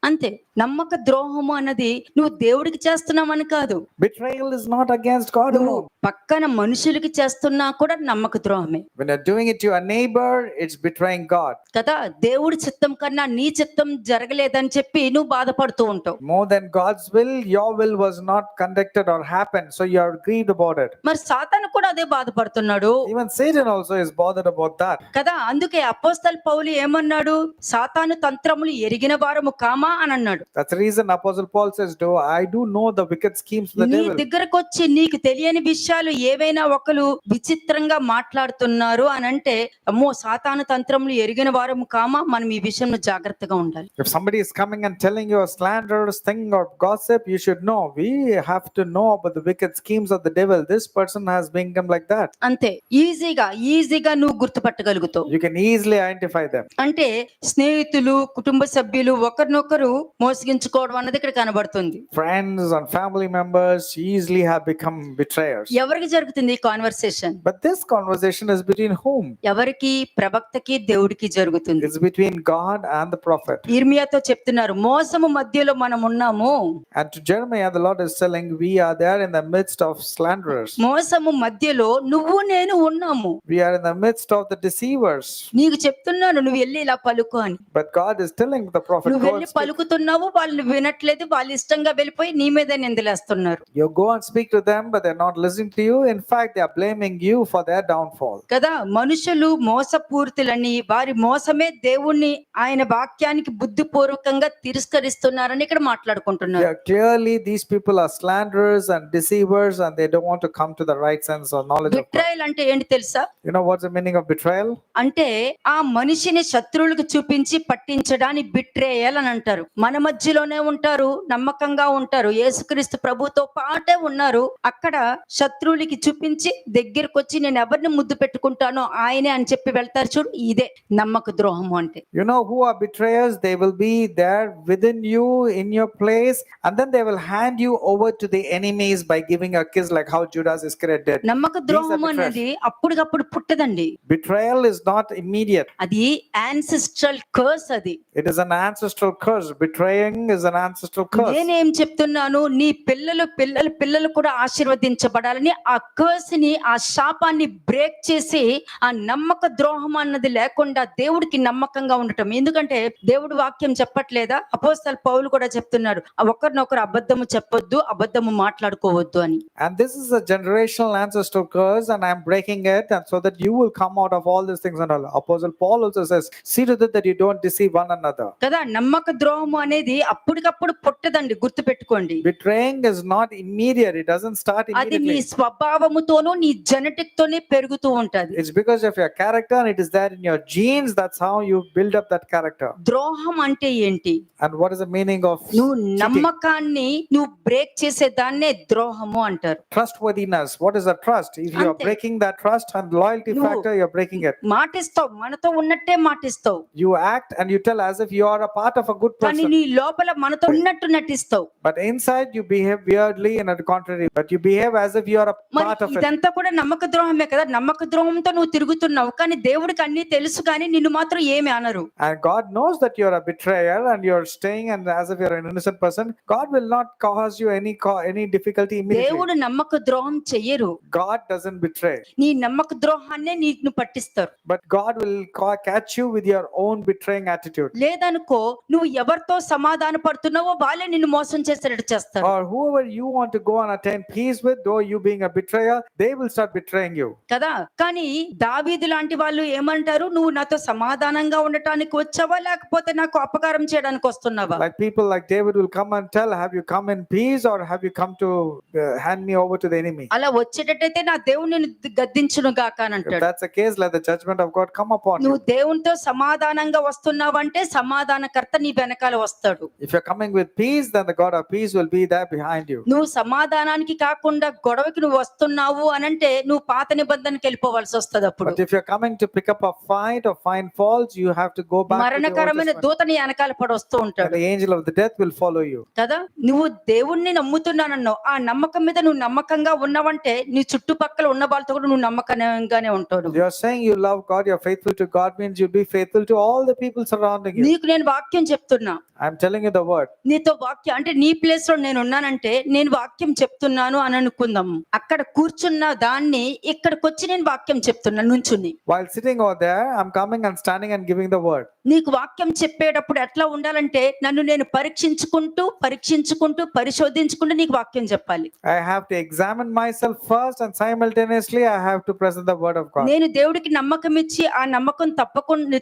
అంతే. నమ్మక ద్రోహము అన్నది నువ్వు దేవుడికి చేస్తున్నావని కాదు. Betrayal is not against God నువ్వు alone. పక్కన మనుషులకి చేస్తున్నా కూడా నమ్మక ద్రోహమే When you're doing it to your neighbor, it's betraying God. కదా. దేవుడి చిత్తం కన్నా నీ చిత్తం జరగలేదని చెప్పి నువ్వు బాధపడుతూ ఉంటావు. More than God's will, your will was not conducted or happened, so you are grieved about it. మరి సాతాను కూడా అదే బాధపడుతున్నాడు Even Satan also is bothered about that. కదా. అందుకే అపోస్తలు పౌలు ఏమన్నాడు? సాతాను తంత్రములు ఎరిగిన వారము కామా అని అన్నాడు. That's the reason Apostle Paul says, I do know the wicked schemes of the నీ devil. దగ్గరకు వచ్చి నీకు తెలియని విషయాలు ఏవైనా ఒకరు విచిత్రంగా మాట్లాడుతున్నారు అని అంటే, అమ్మో సాతాను తంత్రములు ఎరిగిన వారము కామా, మనం ఈ విషయంలో జాగ్రత్తగా ఉండాలి. If somebody is coming and telling you a slanderous thing or gossip, you should know. We have to know about the wicked schemes of the devil. This person has become like that. అంతే. ఈజీగా నువ్వు గుర్తుపట్టగలుగుతావు. You can easily identify them. అంటే స్నేహితులు, కుటుంబ సభ్యులు ఒకరినొకరు మోసగించుకోవడం అన్నది ఇక్కడ కనబడుతుంది. Friends and family members easily have become betrayers. ఎవరికి జరుగుతుంది ఈ conversation? But this conversation is between whom? ఎవరికి? ప్రవక్తకి, దేవుడికి జరుగుతుంది. It's between God and the prophet. ఇర్మియాతో చెప్తున్నారు, మోసము మధ్యలో మనం ఉన్నాము. And to Jeremiah, the Lord is telling, we are there in the midst of slanderers. మోసము మధ్యలో నువ్వు నేను ఉన్నాము. We are in the midst of the deceivers. నీకు చెప్తున్నాను, నువ్వు వెళ్ళి ఇలా పలుకు అని. But God is telling the prophet, నువ్వు go వెళ్ళి and speak పలుకుతున్నావు, వాళ్ళు వినట్లేదు, వాళ్ళు ఇష్టంగా వెళ్ళిపోయి నీ మీదే నిందలేస్తున్నారు You go and speak to them, but they're not listening to you. In fact, they are blaming you for their downfall. కదా. మనుషులు మోసపూరితులని, వారి మోసమే దేవుణ్ణి ఆయన వాక్యానికి బుద్ధిపూర్వకంగా తిరస్కరిస్తున్నారని ఇక్కడ మాట్లాడుకుంటున్నారు. Yeah, clearly, these people are slanderers and deceivers, and they don't want to come to the right sense or knowledge of God. బిట్రాయల్ అంటే ఏంటి తెలుసా? You know what's the meaning of betrayal? అంటే ఆ మనిషిని శత్రువులకు చూపించి పట్టించడాన్ని బిట్రేయల్ అని అంటారు. మన మధ్యలోనే ఉంటారు, నమ్మకంగా ఉంటారు, యేసుక్రీస్తు ప్రభుతో పాటే ఉన్నారు, అక్కడ శత్రువులకి చూపించి దగ్గరకు వచ్చి నేను ఎవరిని ముద్దు పెట్టుకుంటానో ఆయనే అని చెప్పి వెళ్తారు చూడు, ఇదే నమ్మక ద్రోహము అంటే. You know who are betrayers? They will be there within you in your place, and then they will hand you over to the enemies by giving a kiss, like how Judas Iscariot did. నమ్మక ద్రోహం అనేది అప్పటికప్పుడు పుట్టదండి. Betrayal is not immediate. అది ancestral curse. అది It is an ancestral curse. Betraying is an ancestral curse. నేనేం చెప్తున్నాను, నీ పిల్లలు కూడా ఆశీర్వదించబడాలని ఆ కర్స్ ని, ఆ శాపాన్ని బ్రేక్ చేసి ఆ నమ్మక ద్రోహం అన్నది లేకుండా దేవుడికి నమ్మకంగా ఉండటం. ఎందుకంటే దేవుడు వాక్యం చెప్పట్లేదా? అపోస్తలుడు పౌలు కూడా చెప్తున్నాడు, ఒకరినొకరు అబద్ధము చెప్పొద్దు, అబద్ధము మాట్లాడుకోవద్దు అని. And this is a generational ancestral curse, and I'm breaking it, and so that you will come out of all these things. And all. Apostle Paul also says, see to it that you don't deceive one another. కదా. నమ్మక ద్రోహము అనేది అప్పటికప్పుడు పుట్టదండి, గుర్తు పెట్టుకోండి. Betraying is not immediate. It doesn't start అది నీ immediately. స్వభావముతోనూ నీ genetic తోనే పెరుగుతూ ఉంటది. It's because of your character, and it is there in your genes. That's how you build up that character. ద్రోహం అంటే ఏంటి? And what is the meaning of నువ్వు cheating? నమ్మకాన్ని నువ్వు బ్రేక్ చేసే దాన్నే ద్రోహము అంటారు. Trustworthiness. What is the trust? If you are Ante. breaking that trust and loyalty No. factor, you're breaking it. మాటిస్తావు, మనతో ఉన్నట్టే మాటిస్తావు, You act and you tell as if you are a part of a good కానీ person. నీ లోపల మనతో ఉన్నట్టు నటిస్తావు. But inside you behave weirdly and at the contrary. But you behave as if you are a మరి part of it. ఇదంతా కూడా నమ్మక ద్రోహమే కదా. నమ్మక ద్రోహంతో నువ్వు తిరుగుతున్నావు, కానీ దేవుడికి అన్ని తెలుసు, కానీ నిన్ను మాత్రం ఏమి అనరు. And God knows that you are a betrayer and you're staying and as if you're an innocent person. God will not cause you any difficulty immediately. దేవుడు నమ్మక ద్రోహం చెయ్యరు. God doesn't betray. నీ నమ్మక ద్రోహాన్నే నీకు పట్టిస్తారు. But God will catch you with your own betraying attitude. లేదనుకో, నువ్వు ఎవరితో సమాధాన పడుతున్నావో వాళ్ళే నిన్ను మోసం చేసేటట్టు చేస్తారు. Or whoever you want to go and attain peace with, though you being a betrayer, they will start betraying you. కదా. కానీ దావీదు లాంటి వాళ్ళు ఏమంటారు, నువ్వు నాతో సమాధానంగా ఉండటానికి వచ్చావా, లేకపోతే నాకు అపకారం చేయడానికి వస్తున్నావా? Like people like David will come and tell, have you come in peace or have you come to hand me over to the enemy? అలా వచ్చేటట్టయితే నా దేవుని గద్దించును గాక అని If అంటాడు. that's the case, let the judgment of God come upon you. నువ్వు దేవునితో సమాధానంగా వస్తున్నావంటే సమాధానకర్త నీ వెనకాల వస్తాడు. If you're coming with peace, then the God of peace will be there behind you. నువ్వు సమాధానానికి కాకుండా గొడవకి నువ్వు వస్తున్నావు అనంటే నువ్వు పాత నిబంధనకి వెళ్ళిపోవాల్సి వస్తుంది. అప్పుడు But if you're coming to pick up a fight or find faults, you have to go back to the Old మరణకరమైన Testament. దూత నీ వెనకాల పడి వస్తూ And ఉంటాడు. the angel of the death will follow you. కదా. నువ్వు దేవుణ్ణి నమ్ముతున్నానన్నావు, ఆ నమ్మకం మీద నువ్వు నమ్మకంగా ఉన్నావంటే నీ చుట్టుపక్కల ఉన్న వాళ్ళతో కూడా నువ్వు నమ్మకంగానే ఉంటాడు. You're saying you love God, you're faithful to God, means you'll be faithful to all the people surrounding you. నీకు నేను వాక్యం చెప్తున్నా, I'm telling you the word. నీతో వాక్యం అంటే నీ ప్లేస్ లో నేను ఉన్నానంటే నేను వాక్యం చెప్తున్నాను అని అనుకుందాం. అక్కడ కూర్చున్న దాన్ని ఇక్కడికి వచ్చి నేను వాక్యం చెప్తున్నా నుంచుని. While sitting over there, I'm coming and standing and giving the word. నీకు వాక్యం చెప్పేటప్పుడు ఎట్లా ఉండాలంటే నన్ను నేను పరీక్షించుకుంటూ పరిశోధించుకుంటూ నీకు వాక్యం చెప్పాలి. I have to examine myself first and simultaneously I have to present the word of God. నేను దేవుడికి నమ్మకం ఇచ్చి ఆ నమ్మకం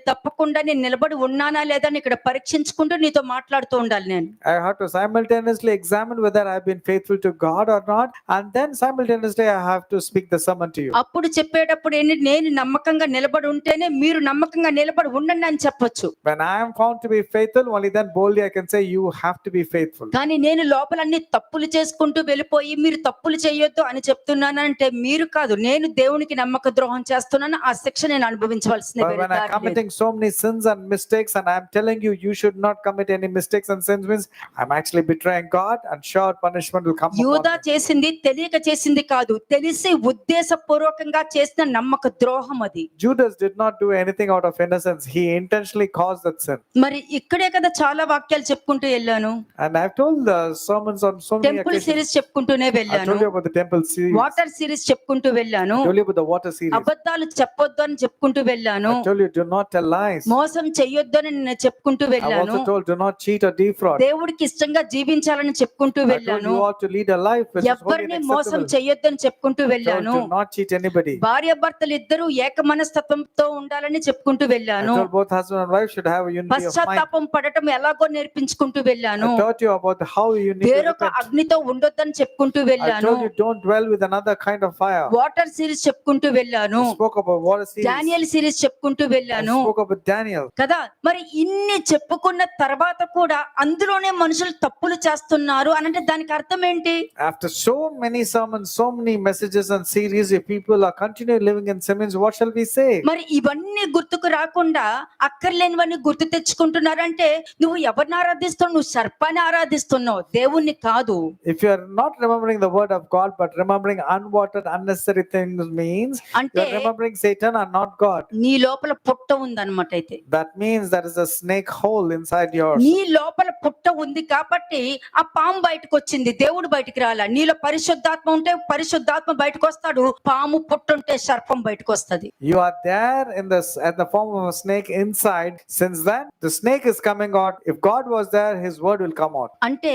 తప్పకుండా నేను నిలబడి ఉన్నానా లేదా అని ఇక్కడ పరీక్షించుకుంటూ నీతో మాట్లాడుతూ ఉండాలి. నేను I have to simultaneously examine whether I've been faithful to God or not, and then simultaneously I have to speak the sermon to you. అప్పుడు చెప్పేటప్పుడు నేను నమ్మకంగా నిలబడి ఉంటేనే మీరు నమ్మకంగా నిలబడి ఉండండి అని చెప్పొచ్చు. When I am found to be faithful, only then boldly I can say you have to be faithful. కానీ నేను లోపల అన్ని తప్పులు చేసుకుంటూ వెళ్ళిపోయి మీరు తప్పులు చేయొద్దు అని చెప్తున్నానంటే మీరు కాదు, నేను దేవునికి నమ్మక ద్రోహం చేస్తున్నాను, ఆ శిక్ష నేను అనుభవించవలసింది. But when I'm committing so many sins and mistakes and I'm telling you you should not commit any mistakes and sins, means I'm actually betraying God and sure punishment will come upon యూదా me. చేసింది తెలియక చేసింది కాదు, తెలిసి ఉద్దేశపూర్వకంగా చేసిన నమ్మక ద్రోహం అది. Judas did not do anything out of innocence. He intentionally caused that sin. మరి ఇక్కడే కదా చాలా వాక్యాలు చెప్పుకుంటూ వెళ్ళాను. And I've told the sermons on so many temple occasions. Series చెప్పుకుంటూనే I వెళ్ళాను, told you about the temple series. Water series చెప్పుకుంటూ వెళ్ళాను, I told you about the water series. అబద్ధాలు చెప్పొద్దు అని చెప్పుకుంటూ వెళ్ళాను, I told you do not tell lies. మోసం చెయ్యొద్దు అని నేను చెప్పుకుంటూ I వెళ్ళాను. also told told, do not cheat or defraud. దేవుడికి ఇష్టంగా జీవించాలని చెప్పుకుంటూ I told వెళ్ళాను. you ought to lead a life which is holy ఎవరిని and మోసం acceptable. చెయ్యొద్దని చెప్పుకుంటూ I told వెళ్ళాను. you not cheat anybody. భార్యాభర్తలు ఇద్దరు ఏక మనస్తత్వంతో ఉండాలని చెప్పుకుంటూ I వెళ్ళాను. told both husband and wife should have a unity of mind. పశ్చాత్తాపం పడటం ఎలాగో నేర్పించుకుంటూ వెళ్ళాను. I taught you about how you need to వేరొక repent. అగ్నితో ఉండొద్దని చెప్పుకుంటూ I వెళ్ళాను. told you don't dwell with another kind of fire. Water series చెప్పుకుంటూ వెళ్ళాను. I spoke about water series. Daniel series చెప్పుకుంటూ I వెళ్ళాను spoke about Daniel. కదా. మరి ఇన్ని చెప్పుకున్న తర్వాత కూడా అందులోనే మనుషులు తప్పులు చేస్తున్నారు అనంటే దానికి అర్థం ఏంటి? After so many sermons, so many messages and series, if people are continuing living in sins, what shall we say? మరి ఇవన్నీ గుర్తుకు రాకుండా అక్కర్లేనివన్నీ గుర్తు తెచ్చుకుంటున్నారంటే నువ్వు ఎవరిని ఆరాధిస్తున్నావు? నువ్వు సర్పాన్ని ఆరాధిస్తున్నావు, దేవుణ్ణి కాదు. If you are not remembering the word of God, but remembering unwanted, unnecessary things means you అంటే are remembering Satan and not God. నీ లోపల పుట్ట ఉందన్నమాట. అయితే That means there is a snake hole inside yours. నీ లోపల పుట్ట ఉంది కాబట్టి ఆ పాము బయటకు వచ్చింది, దేవుడు బయటికి రాలా. నీలో పరిశుద్ధాత్మ ఉంటే పరిశుద్ధాత్మ బయటకు వస్తాడు, పాము పుట్ట ఉంటే సర్పం బయటకు వస్తది. You are there in this at the form of a snake inside. Since then, the snake is coming out. If God was there, His word will come out. అంటే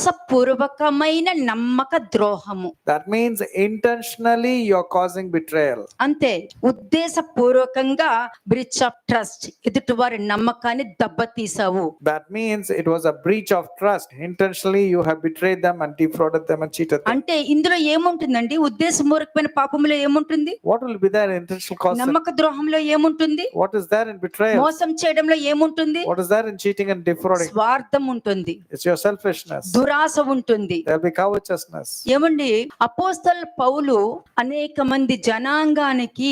ఉద్దేశపూర్వకమైన నమ్మక ద్రోహము. That means intentionally you are causing betrayal. అంతే, ఉద్దేశపూర్వకంగా breach of trust, ఎదుటివారి నమ్మకాన్ని దెబ్బతీసావు. That means it was a breach of trust. Intentionally you have betrayed them and defrauded them and cheated them. అంటే ఇందులో ఏముంటుందండి? ఉద్దేశపూర్వకమైన పాపంలో ఏముంటుంది? What will be there in intentional cause? నమ్మక ద్రోహంలో ఏముంటుంది? What is there in betrayal? మోసం చేయడంలో ఏముంటుంది? What is there in cheating and defrauding? స్వార్థం ఉంటుంది, It's your selfishness. దురాశ ఉంటుంది. There'll be covetousness. ఏమండి, అపోస్తల పౌలు అనేక మంది జనాంగానికి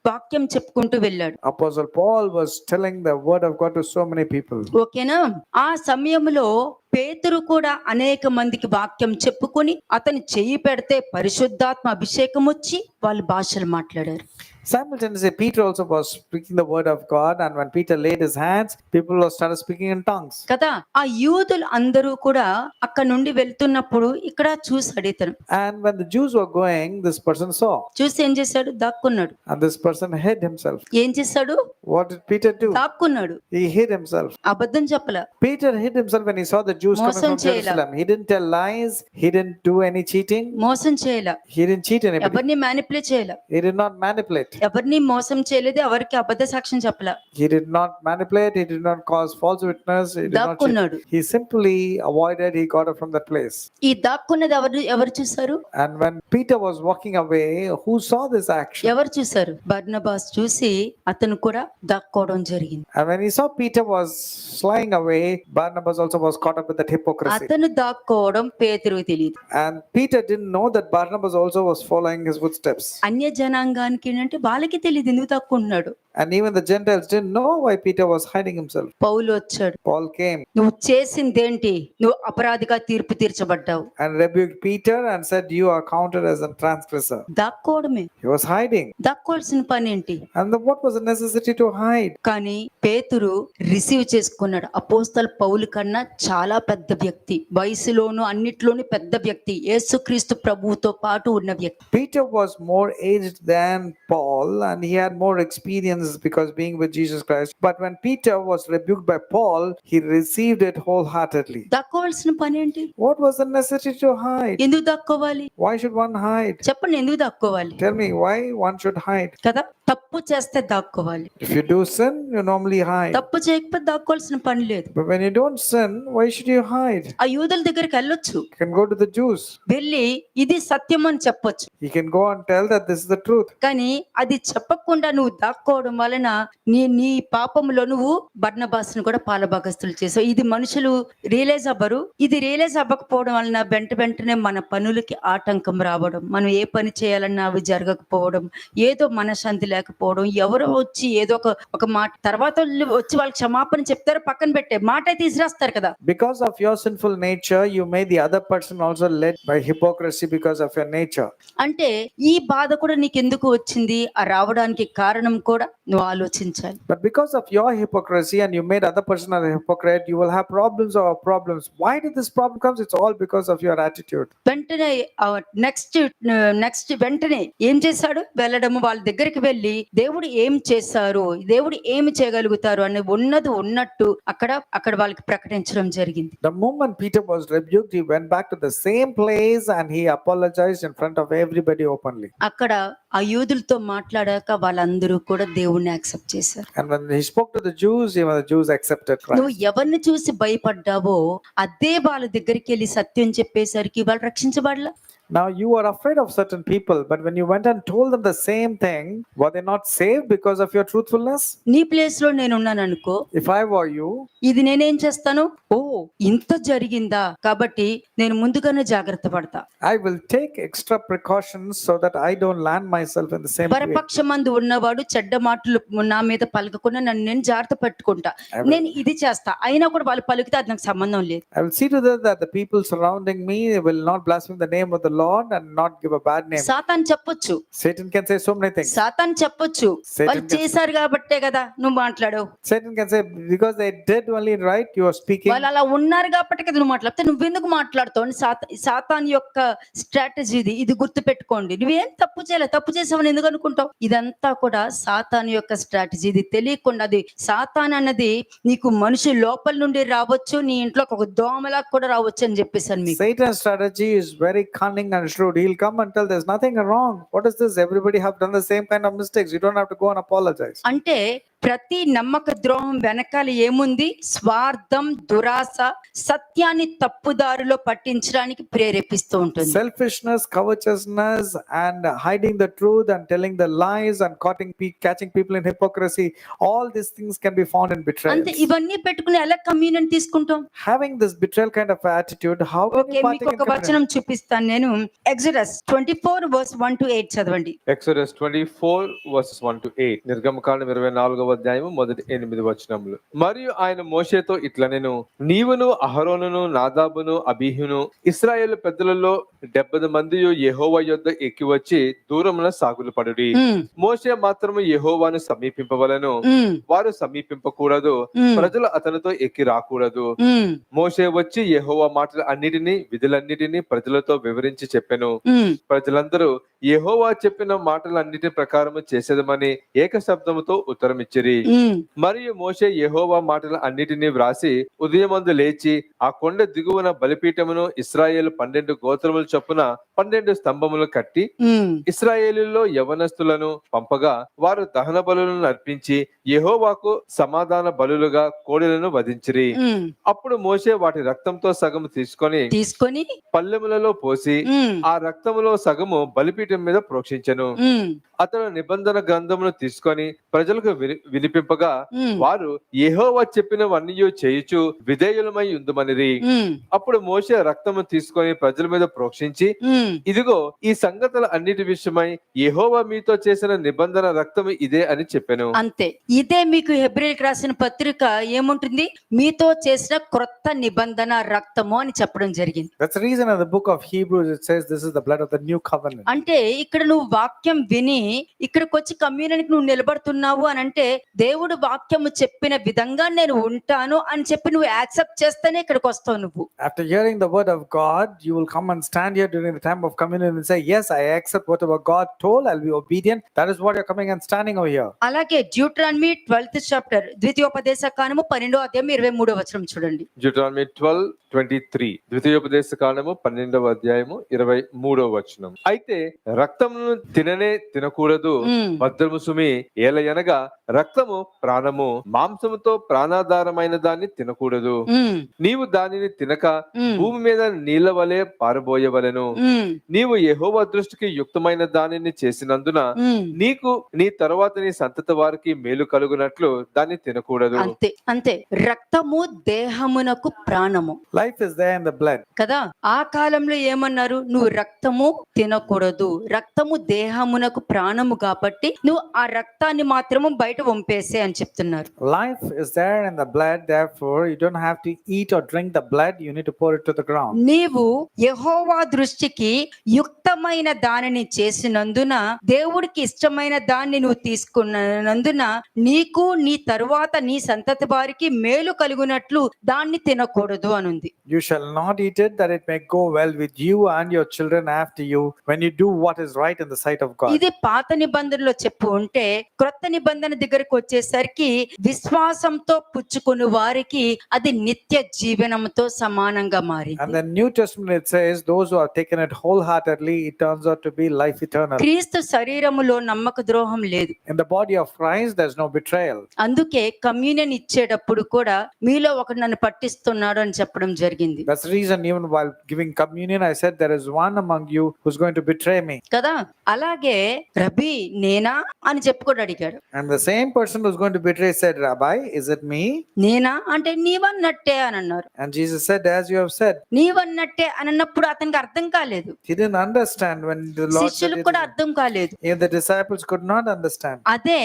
వాక్యం చెప్పుకుంటూ వెళ్ళాడు. Apostle Paul was telling the word of God to so many people. ఓకేనా? ఆ సమయంలో పేతురు కూడా అనేక మందికి వాక్యం చెప్పుకొని అతని చెయ్యి పెడితే పరిశుద్ధాత్మ అభిషేకం వచ్చి వాళ్ళు భాషలు మాట్లాడారు. Simultaneously, Peter also was speaking the word of God, and when Peter laid his hands, people started speaking in tongues. కదా. ఆ యూదులు అందరూ కూడా అక్కడ నుండి వెళ్తున్నప్పుడు ఇక్కడ చూసాడు ఇతను. And when the Jews were going, this person saw, చూసి ఏం చేశాడు? దాక్కున్నాడు. and this person hid himself. ఏం చేశాడు? What did Peter do? దాక్కున్నాడు. He hid himself. అబద్ధం చెప్పలా. Peter hid himself when he saw the Jews coming మోసం from చేయలా. Jerusalem. He didn't tell lies. He didn't do any cheating. మోసం చేయలా. He didn't cheat anybody. ఎవరిని manipulate చేయలా. He did not manipulate. ఎవరిని మోసం చేయలేదు, ఎవరికి అబద్ధ సాక్ష్యం చెప్పలా. He did not manipulate. He did not cause false witness. He did not దాక్కున్నాడు. cheat. He simply avoided. He got it from that place. ఈ దాక్కున్నది ఎవరు చూసారు? And when Peter was walking away, who saw this action? ఎవరు చూసారు? Barnabas చూసి అతను కూడా దాక్కోవడం జరిగింది. And when he saw Peter was flying away, Barnabas also was caught up with that hypocrisy. అతను దాక్కోవడం పేతురుకు తెలియదు. And Peter didn't know that Barnabas also was following his footsteps. అన్య జనాంగానికి ఏంటంటే వాళ్ళకి తెలియదు ఎందుకు దాక్కుంటున్నాడు. And even the Gentiles didn't know why Peter was hiding himself. పౌలు వచ్చాడు. Paul came నువ్వు చేసిందేంటి? నువ్వు అపరాధిగా తీర్పు తీర్చబడ్డావు. and rebuked Peter and said, "You are counted as a transgressor." దాక్కోవడమే. He was hiding. దాక్కోవాల్సిన పని ఏంటి? And what was the necessity to hide? కానీ పేతురు receive చేసుకున్నాడు. అపోస్తల పౌలు కన్నా చాలా పెద్ద వ్యక్తి, వయసులోను అన్నిట్లోనూ పెద్ద వ్యక్తి, యేసుక్రీస్తు ప్రభువుతో పాటు ఉన్న వ్యక్తి. Peter was more aged than Paul and he had more experience because being with Jesus Christ. But when Peter was rebuked by Paul, he received it wholeheartedly. దాక్కోవాల్సిన పని ఏంటి? What was the necessity to hide? ఎందుకు దాక్కోవాలి? Why should one hide? చెప్పండి, ఎందుకు దాక్కోవాలి? Tell me why one should hide. కదా. తప్పు చేస్తే దాక్కోవాలి. If you do sin, you normally hide. తప్పు చేయకపోతే దాక్కోవాల్సిన పని లేదు. But when you don't sin, why should you hide? ఆ యూదుల దగ్గరికి వెళ్ళొచ్చు, You can go to the Jews. వెళ్ళి ఇది సత్యం అని చెప్పొచ్చు. You can go and tell that this is the truth. కానీ అది చెప్పకుండా నువ్వు దాక్కోవడం వలన నీ పాపంలో నువ్వు బర్నబాస్ను కూడా పాలభాగస్తులు చేసావు. ఇది మనుషులు రియలైజ్ అవ్వరు. ఇది రియలైజ్ అవ్వకపోవడం వలన వెంటనే మన పనులకి ఆటంకం రావడం, మనం ఏ పని చేయాలన్నా అవి జరగకపోవడం, ఏదో మనశ్శాంతి లేకపోవడం, ఎవరో వచ్చి ఏదో ఒక మాట తర్వాత వచ్చి వాళ్ళకి క్షమాపణ చెప్తారు, పక్కన పెట్టే మాట అయితే తీసుకురాస్తారు కదా. Because of your sinful nature, you made the other person also led by hypocrisy because of your nature. అంటే ఈ బాధ కూడా నీకెందుకు వచ్చింది? ఆ రావడానికి కారణం కూడా నువ్వు ఆలోచించాలి. But because of your hypocrisy and you made other person a hypocrite, you will have problems over problems. Why did this problem comes? It's all because of your attitude. వెంటనే నెక్స్ట్ వెంటనే ఏం చేశాడు? వెళ్ళడము, వాళ్ళ దగ్గరికి వెళ్ళి దేవుడు ఏం చేశారు, దేవుడు ఏమి చేయగలుగుతారు అని ఉన్నది ఉన్నట్టు అక్కడ వాళ్ళకి ప్రకటించడం జరిగింది. The moment Peter was rebuked, he went back to the same place and he apologized in front of everybody openly. అక్కడ ఆ యూదులతో మాట్లాడాక వాళ్ళందరూ కూడా దేవుణ్ణి యాక్సెప్ట్ చేశారు. And when he spoke to the Jews, even the Jews accepted నువ్వు Christ. ఎవరిని చూసి భయపడ్డావో అదే వాళ్ళ దగ్గరికి వెళ్ళి సత్యం చెప్పేసరికి వాళ్ళు రక్షించబడలా. Now you are afraid of certain people, but when you went and told them the same thing, were they not saved because of your truthfulness? నీ ప్లేస్ లో నేను ఉన్నాను అనుకో, If I were you, ఇది నేనేం చేస్తాను, ఓ ఇంత జరిగిందా కాబట్టి నేను ముందుగానే జాగ్రత్త పడతా. I will take extra precautions so that I don't land myself in the same way. పరపక్షమందు ఉన్నవాడు చెడ్డ మాటలు నా మీద పలకకుండా నన్ను నేను జాగ్రత్త పెట్టుకుంటా. నేను ఇది చేస్తా, అయినా కూడా వాళ్ళు పలికితే అది నాకు సంబంధం లేదు. I will see to that the people surrounding me will not blaspheme the name of the Lord and not give a bad name. Satan చెప్పొచ్చు, Satan can say so many things. Satan చెప్పొచ్చు, వాళ్ళు చేశారు కాబట్టే కదా నువ్వు మాట్లాడావు. Satan can say because they did only right, you are speaking. వాళ్ళు అలా ఉన్నారు కాబట్టి కదా నువ్వు మాట్లాడితే నువ్వెందుకు మాట్లాడుతావు అని సాతాన్ యొక్క స్ట్రాటజీ ఇది గుర్తు పెట్టుకోండి. నువ్వేం తప్పు చేయలేదు, తప్పు చేసావని ఎందుకు అనుకుంటావు? ఇదంతా కూడా సాతాన్ యొక్క స్ట్రాటజీ. ఇది తెలియకుండా అది సాతాన్ అన్నది నీకు మనిషి లోపల నుండి రావచ్చు, నీ ఇంట్లో ఒక దోమలా కూడా రావచ్చు అని చెప్పేసాను మీకు. Satan's strategy is very cunning and shrewd. He'll come and tell there's nothing wrong. What is this? Everybody have done the same kind of mistakes. You don't have to go and apologize. అంటే ప్రతి నమ్మక ద్రోహం వెనకాల ఏముంది? స్వార్థం, దురాశ, సత్యాన్ని తప్పుదారిలో పట్టించడానికి ప్రేరేపిస్తూ ఉంటుంది. Selfishness, covetousness, and hiding the truth and telling the lies and catching people in hypocrisy. All these things can be found in betrayal. అంటే ఇవన్నీ పెట్టుకుని ఎలా కమ్యూనియన్ తీసుకుంటాం? Having this betrayal kind of attitude, how can okay, you మీకు partake in ఒక communion? వచనం చూపిస్తాను నేను. ఎక్సోడస్ 24:1-8 చదవండి. ఎక్సోడస్ 24:1-8. నిర్గమకాండం 24వ అధ్యాయము మొదటి 8 వచనములు. మరియు ఆయన మోషేతో ఇట్లా, నేను నీవును అహరోనును నాదాబును అబీహును ఇశ్రాయేలు పెద్దలలో 70 మంది యెహోవా యొద్ద ఎక్కి వచ్చి దూరమున సాగులు పడుడి. మోషే మాత్రము యెహోవాను సమీపింపవలను, వారు సమీపింపకూడదు, ప్రజలు అతనితో ఎక్కి రాకూడదు. మోషే వచ్చి యెహోవా మాటలు అన్నిటినీ విధులన్నిటినీ ప్రజలతో వివరించి చెప్పెను. ప్రజలందరూ యెహోవా చెప్పిన మాటలన్నిటి ప్రకారము చేసేదమని ఏక శబ్దముతో ఉత్తరం ఇచ్చిరి. మరియు మోషే యెహోవా మాటల అన్నిటినీ వ్రాసి ఉదయమందు లేచి ఆ కొండ దిగువన బలిపీఠమును ఇశ్రాయేలు 12 గోత్రముల చొప్పున 12 స్తంభములు కట్టి ఇశ్రాయేలులో యవనస్తులను పంపగా వారు దహన బలులను అర్పించి యెహోవాకు సమాధాన బలులుగా కోడెలను వధించిరి. అప్పుడు మోషే వాటి రక్తంతో సగము తీసుకొని పల్లెములలో పోసి ఆ రక్తములో సగము బలిపీఠం మీద ప్రోక్షించెను. అతడు నిబంధన గ్రంథమును తీసుకొని ప్రజలకు వినిపింపగా వారు యెహోవా చెప్పినవన్నీ చేయుచు విధేయులమై ఉందుమనిరి. అప్పుడు మోషే రక్తము తీసుకొని ప్రజల మీద ప్రోక్షించి, ఇదిగో ఈ సంగతుల అన్నిటి విషయమై యెహోవా మీతో చేసిన నిబంధన రక్తము ఇదే అని చెప్పెను. అంతే, ఇదే మీకు హెబ్రీయులకు రాసిన పత్రిక ఏముంటుంది? మీతో చేసిన క్రొత్త నిబంధన రక్తము అని చెప్పడం జరిగింది. That's the reason in the book of Hebrews it says this is the blood of the new covenant. అంటే ఇక్కడ నువ్వు వాక్యం విని ఇక్కడికి వచ్చి కమ్యూనిటీకి నువ్వు నిలబడుతున్నావు అని అంటే దేవుడు వాక్యము చెప్పిన విధంగా నేను ఉంటాను అని చెప్పి నువ్వు యాక్సెప్ట్ చేస్తేనే ఇక్కడికి వస్తావు. నువ్వు After hearing the word of God, you will come and stand here during the time of communion and say, yes, I accept whatever God told, I'll be obedient. That is what you're coming and standing over here. అలాగే Deuteronomy 12th chapter ద్వితీయోపదేశ కాండము 12వ అధ్యాయం 23వ వచనం చూడండి. Deuteronomy 12:23. ద్వితీయోపదేశ కాండము 12వ అధ్యాయము 23వ వచనం. అయితే రక్తమును తినకూడదు భద్రము సుమి, ఏలయనగా రక్తము ప్రాణము, మాంసముతో ప్రాణాధారమైన దాన్ని తినకూడదు. నీవు దానిని తినక భూమి మీద నీళ్ల వలె పారబోయవలెను. నీవు యెహోవా దృష్టికి యుక్తమైన దానిని చేసినందున నీకు నీ తరువాత నీ సంతతి వారికి మేలు కలుగునట్లు దాన్ని తినకూడదు. అంతే అంతే. రక్తము దేహమునకు ప్రాణము. Life is there in the blood. కదా, ఆ కాలంలో ఏమన్నారు? నువ్వు రక్తము తినకూడదు, రక్తము దేహమునకు ప్రాణము కాబట్టి నువ్వు ఆ రక్తాన్ని మాత్రము బయట వంపేసే అని చెప్తున్నారు. Life is there in the blood, therefore you don't have to eat or drink the blood, you need to pour it to the ground. నీవు యెహోవా దృష్టికి యుక్తమైన దానిని చేసినందున, దేవుడికి ఇష్టమైన దాన్ని నువ్వు తీసుకున్నందున, నీకు నీ తరువాత నీ సంతతి వారికి మేలు కలుగునట్లు దాన్ని తినకూడదు అనుంది. You shall not eat it, that it may go well with you and your children after you, when you do what is right in the sight of God. ఇది పాత నిబంధనలో చెప్పు ఉంటే, క్రొత్త నిబంధన దగ్గరకు వచ్చేసరికి విశ్వాసంతో పుచ్చుకుని వారికి అది నిత్య జీవనంతో సమానంగా మారింది. And the New Testament it says, those who have taken it wholeheartedly, it turns out to be life eternal. క్రీస్తు శరీరములో నమ్మక ద్రోహం లేదు. In the body of Christ, there's no betrayal. అందుకే కమ్యూనియన్ ఇచ్చేటప్పుడు కూడా మీలో ఒకడు నన్ను పట్టిస్తున్నాడు అని చెప్పడం జరిగింది That's the reason even while giving communion, I said there is one among you who's going to betray me. కదా. అలాగే రబీ నేనా అని చెప్పుకోడు అడిగాడు. And the same person who's going to betray said, Rabbi, is it me? నేనా అంటే నీవన్నట్టే అని అన్నారు. And Jesus said, as you have said. నీవన్నట్టే అని అన్నప్పుడు అతనికి అర్థం కాలేదు. He didn't understand when the Lord said శిష్యులకు it. కూడా అర్థం కాలేదు. Even the disciples could not understand. అదే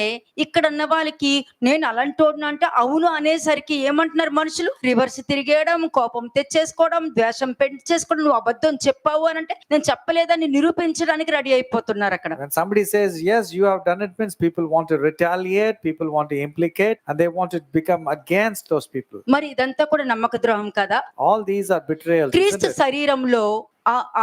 ఇక్కడ ఉన్న వాళ్ళకి నేను అలాంటోడును అంటే అవును అనేసరికి ఏమంటున్నారు మనుషులు? రివర్స్ తిరిగేయడం, కోపం తెచ్చేసుకోవడం, ద్వేషం పెంచేసుకోవడం. నువ్వు అబద్ధం చెప్పావు అని అంటే నేను చెప్పలేదని నిరూపించడానికి రెడీ అయిపోతున్నారు అక్కడ. When somebody says, yes, you have done it, means people want to retaliate, people want to implicate, and they want to become against those people. మరి ఇదంతా కూడా నమ్మక ద్రోహం కదా. All these are betrayals. Isn't క్రీస్తు it? శరీరంలో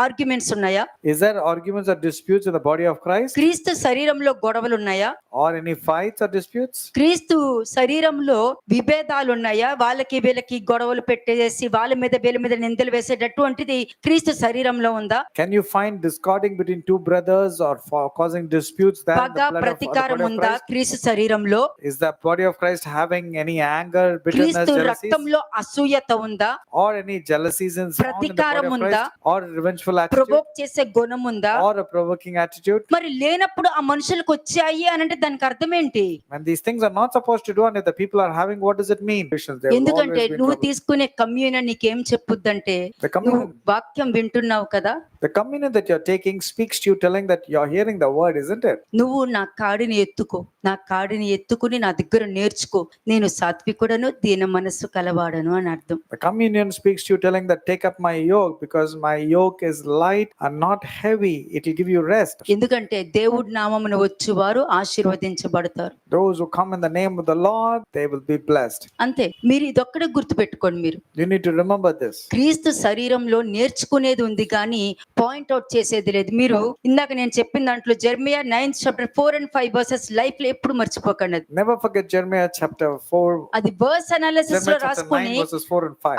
arguments ఉన్నాయా? Is there arguments or disputes in the body of Christ? క్రీస్తు శరీరంలో గొడవలు ఉన్నాయా? Or any fights or disputes? క్రీస్తు శరీరంలో విభేదాలు ఉన్నాయా? వాళ్ళకి వీళ్ళకి గొడవలు పెట్టేసి వాళ్ళ మీద వీళ్ళ మీద నిందలు వేసేటటువంటిది క్రీస్తు శరీరంలో ఉందా? Can you find discording between two brothers or for causing disputes there in పగ the blood of the ప్రతీకారం body of ఉందా Christ? క్రీస్తు శరీరంలో? Is the body of Christ having any anger, bitterness, క్రీస్తు jealousies? రక్తంలో అసూయత ఉందా? Or any jealousies in the body ప్రతీకారం of ఉందా? Christ? Or revengeful attitude? Provoke చేసే గుణం ఉందా? Or a provoking attitude? మరి లేనప్పుడు ఆ మనుషులకు వచ్చాయి అని అంటే దానికి అర్థం ఏంటి? When these things are not supposed to do, and if the people are having, what does it mean? They will ఎందుకంటే always be in నువ్వు trouble. తీసుకునే కమ్యూనియన్ నీకేం చెప్పుద్దంటే, The నువ్వు communion, వాక్యం వింటున్నావు కదా, the communion that you're taking speaks to you, telling that you're hearing the word, isn't it? నువ్వు నా కాడిని ఎత్తుకో, నా కాడిని ఎత్తుకుని నా దగ్గర నేర్చుకో, నేను సాత్వికుడను దీన మనస్సు కలవాడను అని అర్థం. The communion speaks to you, telling that take up my yoke, because my yoke is light and not heavy. It will give you rest. ఎందుకంటే దేవుడి నామమున వచ్చువారు ఆశీర్వదించబడతారు. Those who come in the name of the Lord, they will be blessed. అంతే. మీరు ఇదొక్కడే గుర్తు పెట్టుకోండి. మీరు You need to remember this. క్రీస్తు శరీరంలో నేర్చుకునేది ఉంది కానీ పాయింట్ అవుట్ చేసేది లేదు. మీరు ఇందాక నేను చెప్పిన దాంట్లో Jeremiah 9th chapter 4 and 5 verses life లో ఎప్పుడు మర్చిపోకండి. అది Never forget Jeremiah chapter 4. అది వర్స్ అనాలిసిస్ లో Jeremiah chapter రాసుకొని 9 verses 4 and 5.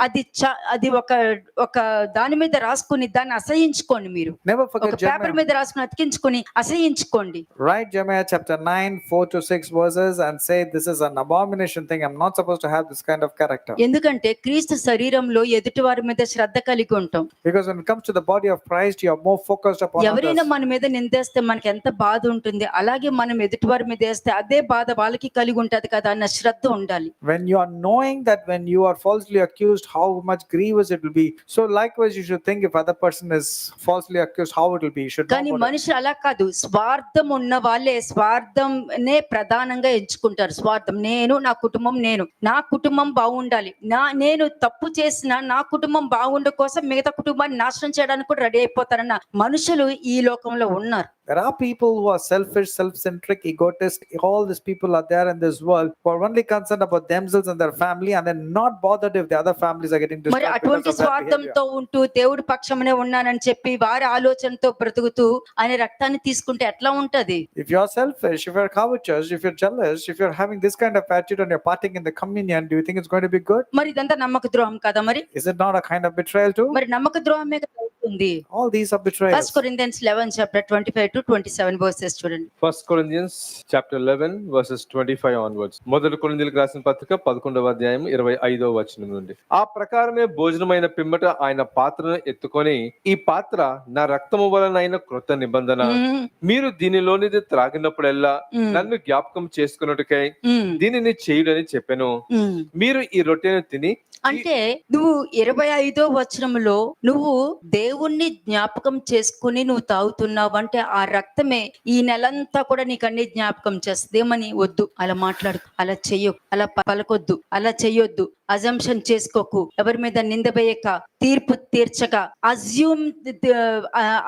అది ఒక దాని మీద రాసుకొని దాన్ని అసహించుకోండి. మీరు Never ఒక forget పేపర్ Jeremiah. మీద రాసుకుని అతికించుకొని అసహించుకోండి. Write Jeremiah chapter 9 4 to 6 verses and say this is an abomination thing. I'm not supposed to have this kind of character. ఎందుకంటే క్రీస్తు శరీరంలో ఎదుటి వారి మీద శ్రద్ధ కలిగి ఉంటాం. Because when it comes to the body of Christ, you are more focused upon ఎవరైనా others. మన మీద నిందేస్తే మనకి ఎంత బాధ ఉంటుంది, అలాగే మనం ఎదుటి వారి మీద వేస్తే అదే బాధ వాళ్ళకి కలిగి ఉంటది కదా అన్న శ్రద్ధ ఉండాలి. When you are knowing that when you are falsely accused, how much grievous it will be. So likewise, you should think if other person is falsely accused, how it will be. You should కానీ know about it. మనుషులు అలా కాదు. స్వార్థం ఉన్న వాళ్ళే స్వార్థంనే ప్రధానంగా ఎంచుకుంటారు. స్వార్థం, నేను నా కుటుంబం, నా కుటుంబం బాగుండాలి, నేను తప్పు చేసిన నా కుటుంబం బాగుండ కోసం మిగతా కుటుంబాన్ని నాశనం చేయడానికి కూడా రెడీ అయిపోతారన్న మనుషులు ఈ లోకంలో ఉన్నారు. There are people who are selfish, self-centric, egotist. All these people are there in this world who are only concerned about themselves and their family, and they're not bothered if the other families are getting మరి destroyed అటువంటి because of that behavior. స్వార్థంతో ఉంటూ దేవుడి పక్షమనే ఉన్నానని చెప్పి వారి ఆలోచనతో బ్రతుకుతూ ఆయన రక్తాన్ని తీసుకుంటే ఎట్లా ఉంటది? If you're selfish, if you're covetous, if you're jealous, if you're having this kind of attitude and you're parting in the communion, do you think it's going to be good? మరి ఇదంతా నమ్మక ద్రోహం కదా? మరి Is it not a kind of betrayal too? మరి నమ్మక ద్రోహమే కదా అవుతుంది. All these are betrayals. 1 Corinthians 11 chapter 25 to 27 verses చూడండి. 1 Corinthians chapter 11 verses 25 onwards. మొదటి కొరింథీయులకు రాసిన పత్రిక 11వ అధ్యాయం 25వ వచనం నుండి. ఆ ప్రకారమే భోజనమైన పిమ్మట ఆయన పాత్రను ఎత్తుకొని, ఈ పాత్ర నా రక్తము వలనైన క్రొత్త నిబంధన, మీరు దీనిలోనిది త్రాగినప్పుడెల్లా నన్ను జ్ఞాపకం చేసుకున్నట్టుకై దీనిని చేయుడని చెప్పెను. మీరు ఈ రొట్టెను తిని అంటే నువ్వు 25వ వచనంలో నువ్వు దేవుని దేవుణ్ణి జ్ఞాపకం చేసుకుని నువ్వు తాగుతున్నావు అంటే ఆ రక్తమే ఈ నెలంతా కూడా నీకు అన్ని జ్ఞాపకం చేస్తుంది. ఏమని? వద్దు అలా మాట్లాడు, అలా చెయ్యకు, అలా పలకొద్దు, అలా చెయ్యొద్దు, అజంప్షన్ చేసుకోకు, ఎవరి మీద నింద వేయక, తీర్పు తీర్చక,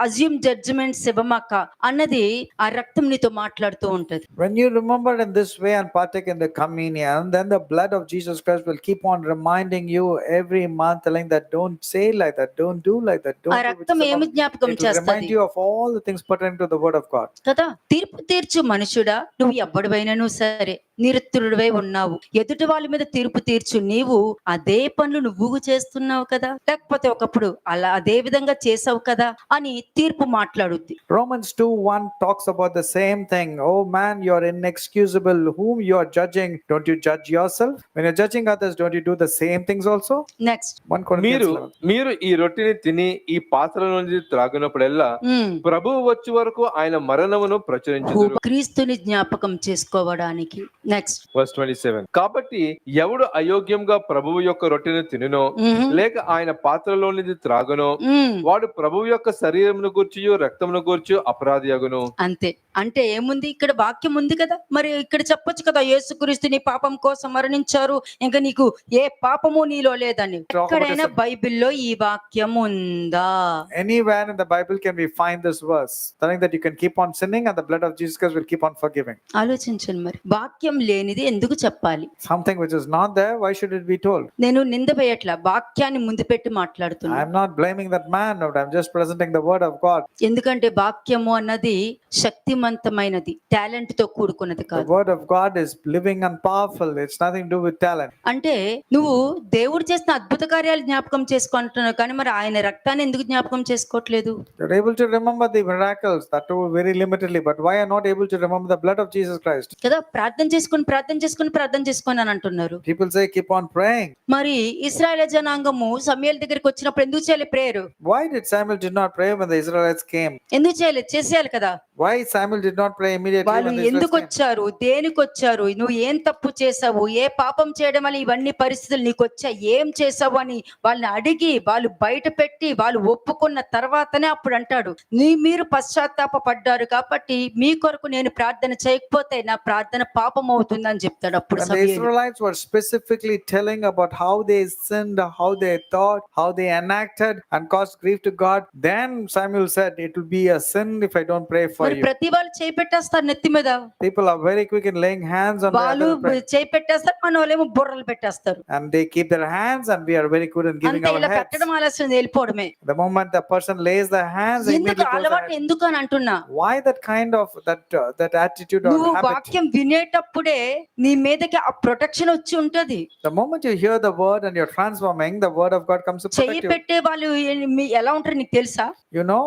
అజ్యూమ్ జడ్జిమెంట్స్ ఇవ్వమాక అన్నది ఆ రక్తం నీతో మాట్లాడుతూ ఉంటది. When you remember in this way and partake in the communion, then the blood of Jesus Christ will keep on reminding you every month, telling that don't say like that, don't do like that, don't ఆ do రక్తం which is ఏమి about- జ్ఞాపకం It will remind చేస్తది you of all the things pertaining to the word of God. కదా? తీర్పు తీర్చు మనుషుడా, నువ్వు ఎవ్వడివైనను సరే నిరుత్తరుడివై ఉన్నావు, ఎదుటి వాళ్ళ మీద తీర్పు తీర్చు, నీవు అదే పనులు నువ్వు చేస్తున్నావు కదా, లేకపోతే ఒకప్పుడు అలా అదే విధంగా చేసావు కదా అని తీర్పు మాట్లాడుద్ది. Romans 2:1 talks about the same thing. Oh man, you are inexcusable. Whom you are judging, don't you judge yourself? When you're judging others, don't you do the same things also? Next 1 Corinthians మీరు 11. మీరు ఈ రొట్టెని తిని ఈ పాత్రలో నుంచి త్రాగినప్పుడల్లా ప్రభువు వచ్చే వరకు ఆయన మరణమును ప్రచురించుదురు. క్రీస్తుని జ్ఞాపకం చేసుకోవడానికి. Next Verse 27. కాబట్టి ఎవడు అయోగ్యంగా ప్రభువు యొక్క రొట్టెను తినునో లేక ఆయన పాత్రలోనిది త్రాగునో వాడు ప్రభువు యొక్క శరీరమును గూర్చియు రక్తమును గూర్చి అపరాధి అగును. అంతే. అంటే ఏముంది ఇక్కడ? వాక్యం ఉంది కదా, మరి ఇక్కడ చెప్పొచ్చు కదా, యేసుక్రీస్తు నీ పాపం కోసం మరణించారు, ఇంకా నీకు ఏ పాపము నీలో లేదని. ఎక్కడైనా బైబిల్లో ఈ వాక్యం ఉందా? Anywhere in the Bible can we find this verse telling that you can keep on sinning and the blood of Jesus Christ will keep on forgiving. ఆలోచించండి, మరి వాక్యం లేనిది ఎందుకు చెప్పాలి? Something which is not there, why should it be told? నేను నింద వేయట్లా, వాక్యాన్ని ముందు పెట్టి మాట్లాడుతున్నా. I'm not blaming that man, but I'm just presenting the word of God. ఎందుకంటే వాక్యము అన్నది శక్తివంతమైనది, టాలెంట్ తో కూడుకున్నది The కాదు. word of God is living and powerful. It's nothing to do with talent. అంటే నువ్వు దేవుడు చేసిన అద్భుత కార్యాలు జ్ఞాపకం చేసుకుంటున్నావు, కానీ మరి ఆయన రక్తాన్ని ఎందుకు జ్ఞాపకం చేసుకోవట్లేదు? You're able to remember the miracles, that too very limitedly, but why are not able to remember the blood of Jesus Christ? కదా, ప్రార్థన చేసుకొని అని అంటున్నారు. People say keep on praying. మరి ఇశ్రాయేలు జనాంగము సమూయేలు దగ్గరికి వచ్చినప్పుడు ఎందుకు చేయాలి prayer? Why did Samuel did not pray when the Israelites came? ఎందుకు చేయలేదు? చేసేయాలి కదా. Why Samuel did not pray immediately వాళ్ళు when the ఎందుకు Israelites came? వచ్చారు, దేనికి వచ్చారు, నువ్వు ఏం తప్పు చేసావు, ఏ పాపం చేయడం వల్ల ఇవన్నీ పరిస్థితులు నీకు వచ్చా, ఏం చేసావు అని వాళ్ళని అడిగి వాళ్ళు బయట పెట్టి వాళ్ళు ఒప్పుకున్న తర్వాతనే అప్పుడు అంటాడు, మీరు పశ్చాత్తాప పడ్డారు కాబట్టి మీ కొరకు నేను ప్రార్థన చేయకపోతే నా ప్రార్థన పాపం అవుతుందని చెప్తాడు. అప్పుడు When the Samuel. Israelites were specifically telling about how they sinned, how they thought, how they enacted and caused grief to God, then Samuel said, it will be a sin if I don't pray for మరి you. ప్రతి వాళ్ళు చేయి పెట్టేస్తారు నెత్తి మీద, People are very quick in laying hands on the వాళ్ళు other person. చేయి పెట్టేస్తారు, మన వాళ్ళేమో బుర్రలు పెట్టేస్తారు. And they keep their hands and we are very good in giving అంతే, our ఇలా heads. పెట్టడం ఆలస్యం, వెళ్ళిపోవడమే. The moment the person lays their hands, they ఎందుకు immediately close their అలవాటు hands. ఎందుకు అని అంటున్నా? Why that kind of that attitude or నువ్వు habit? వాక్యం వినేటప్పుడే నీ మీదకి ఆ ప్రొటెక్షన్ వచ్చి ఉంటది. The moment you hear the word and you're transforming, the word of God comes to చెయ్యి protect you. పెట్టే వాళ్ళు ఎలా ఉంటారు నీకు తెలుసా? You know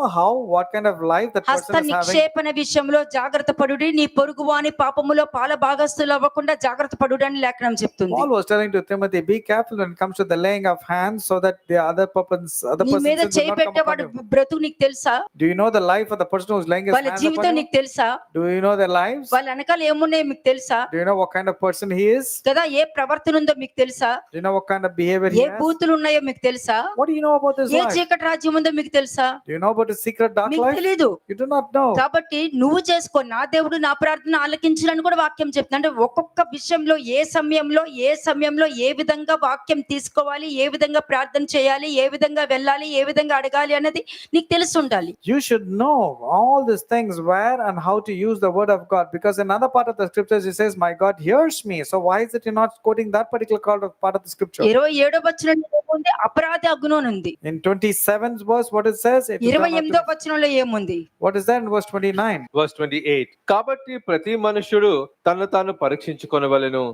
what kind of life that హస్త person is having. నిక్షేపణ విషయంలో జాగ్రత్త పడుడి, నీ పొరుగు వాని పాపములో పాల భాగస్తులు అవ్వకుండా జాగ్రత్త పడుడి అని లేఖనం చెప్తుంది. Paul was telling to Timothy, be careful when it comes to the laying of hands, so that the other person's నీ మీద sins will చేయి not come upon పెట్టేవాడు you. బ్రతుకు నీకు తెలుసా? Do you know the life of the person who's laying his వాళ్ళ hands జీవితం upon you? నీకు తెలుసా? Do you know their lives? వాళ్ళ వెనకాల ఏమున్నాయో మీకు తెలుసా? Do you know what kind of person he is? కదా, ఏ ప్రవర్తన ఉందో మీకు తెలుసా? Do you know what kind of behavior he A has? బూతులు ఉన్నాయో మీకు తెలుసా? What do you know about his A life? చీకటి రాజ్యం ఉందో మీకు తెలుసా? Do you know about his secret dark మీకు life? తెలీదు. You do not know. కాబట్టి నువ్వు చేసుకో, నా దేవుడు నా ప్రార్థన ఆలకించాలని కూడా వాక్యం చెప్తుంది. అంటే ఒక్కొక్క విషయంలో ఏ సమయంలో ఏ విధంగా వాక్యం తీసుకోవాలి, ఏ విధంగా ప్రార్థన చేయాలి, ఏ విధంగా వెళ్ళాలి, ఏ విధంగా అడగాలి అన్నది నీకు తెలిసి ఉండాలి. You should know all these things, where and how to use the word of God, because in another part of the scriptures he says, my God hears me. So why is it you're not quoting that particular part of the scripture? 27వ వచనంలో ఏముంది? అపరాధి అగును అని ఉంది. In 27th verse, what it says? It will come up 28వ to- వచనంలో ఏముంది? What is that in verse 29? Verse 28. కాబట్టి ప్రతి మనుష్యుడు తను తాను పరీక్షించుకొనవలెను,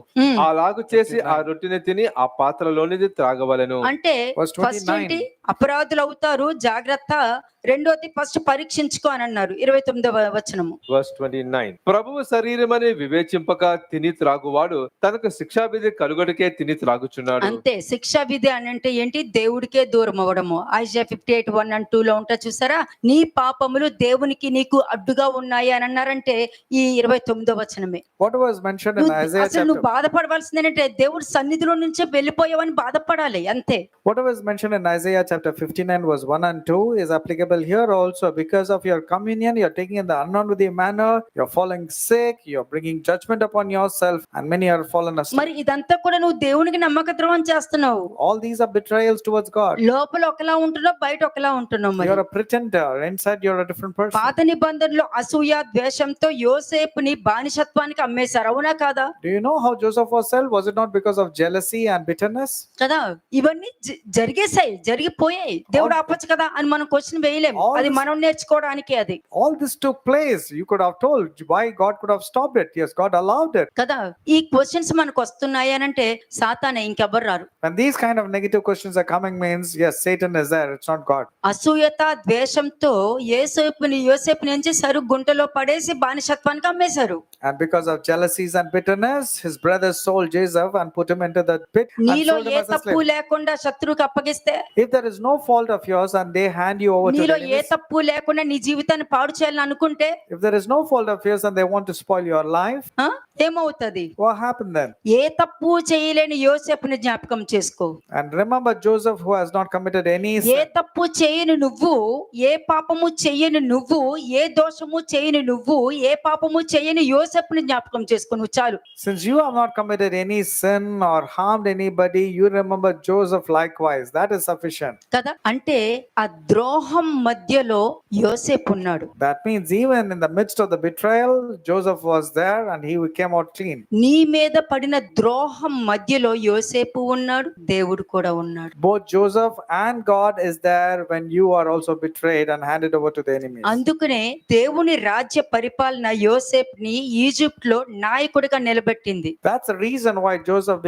అలాగు చేసి ఆ రొట్టెని తిని ఆ పాత్రలోనిది త్రాగవలెను. అంటే Verse ఫస్ట్ 29. ఏంటి? అపరాధులు అవుతారు, జాగ్రత్త. రెండోది ఫస్ట్ పరీక్షించుకో అని అన్నారు. 29వ వచనము. Verse 29. ప్రభువు శరీరమని వివేచింపక తిని త్రాగువాడు తనకు శిక్షావిధి కలుగడికే తిని త్రాగుచున్నాడు. అంతే, శిక్షా విధి అని అంటే ఏంటి? దేవుడికే దూరం అవ్వడము. ఐజా 58:1 and 2 లో ఉంటా చూసారా? నీ పాపములు దేవునికి నీకు అడ్డుగా ఉన్నాయి అని అన్నారంటే ఈ 29వ వచనమే. What was mentioned in Isaiah అసలు నువ్వు chapter? బాధపడవలసింది ఏంటంటే దేవుడి సన్నిధిలో నుంచే వెళ్ళిపోయావని బాధపడాలి అంతే. Whatever is mentioned in Isaiah chapter 59 verse 1 and 2 is applicable here also. Because of your communion, you're taking in the unworthy manner, you're falling sick, you're bringing judgment upon yourself, and many are fallen asleep. మరి ఇదంతా కూడా నువ్వు దేవునికి నమ్మక ద్రోహం చేస్తున్నావు. All these are betrayals towards God. లోపల ఒకలా ఉంటున్నావు, బయట ఒకలా ఉంటున్నావు. మరి You're a pretender, inside you're a different person. పాత నిబంధనలో అసూయ ద్వేషంతో యోసేపుని బానిసత్వానికి అమ్మేశారు, అవునా కాదా? Do you know how Joseph was sold? Was it not because of jealousy and bitterness? కదా, ఇవన్నీ జరిగేసాయి, జరిగిపోయాయి. దేవుడు ఆపచ్చు కదా అని మనం క్వశ్చన్ వేయలేము. అది మనం నేర్చుకోవడానికి. అది All this took place. You could have told why God could have stopped it. Yes, God allowed it. కదా, ఈ క్వశ్చన్స్ మనకు వస్తున్నాయి అని అంటే సాతానే, ఇంకెవ్వరు రారు. When these kind of negative questions are coming means yes, Satan is there. It's not God. అసూయత ద్వేషంతో యోసేపుని ఏం చేశారు? గుంటలో పడేసి బానిసత్వానికి అమ్మేశారు. And because of jealousies and bitterness, his brothers sold Joseph and put him into the pit and నీలో sold him A as a తప్పు slave. లేకుండా శత్రువుకి అప్పగిస్తే, If there is no fault of yours and they hand you over to నీలో the A enemies, తప్పు లేకుండా నీ జీవితాన్ని పాడు చేయాలని అనుకుంటే if there is no fault of yours and they want to spoil your life, ఏమవుతుంది? what happened then? ఏ తప్పు చేయలేని యోసేపుని జ్ఞాపకం చేసుకో. And remember Joseph, who has not committed any A sin. తప్పు చేయని నువ్వు, ఏ పాపము చేయని నువ్వు, ఏ దోషము చేయని నువ్వు, ఏ పాపము చేయని యోసేపుని జ్ఞాపకం చేసుకో. నువ్వు చాలు. Since you have not committed any sin or harmed anybody, you remember Joseph likewise. That is sufficient. కదా, అంటే ఆ ద్రోహం మధ్యలో యోసేపు ఉన్నాడు. That means even in the midst of the betrayal, Joseph was there and he came out clean. నీ మీద పడిన ద్రోహం మధ్యలో యోసేపు ఉన్నాడు, దేవుడు కూడా ఉన్నాడు. Both Joseph and God is there when you are also betrayed and handed over to the enemies. అందుకనే దేవుని రాజ్య పరిపాలన యోసేపుని ఈజిప్ట్ లో నాయకుడిగా నిలబెట్టింది. That's the reason why Joseph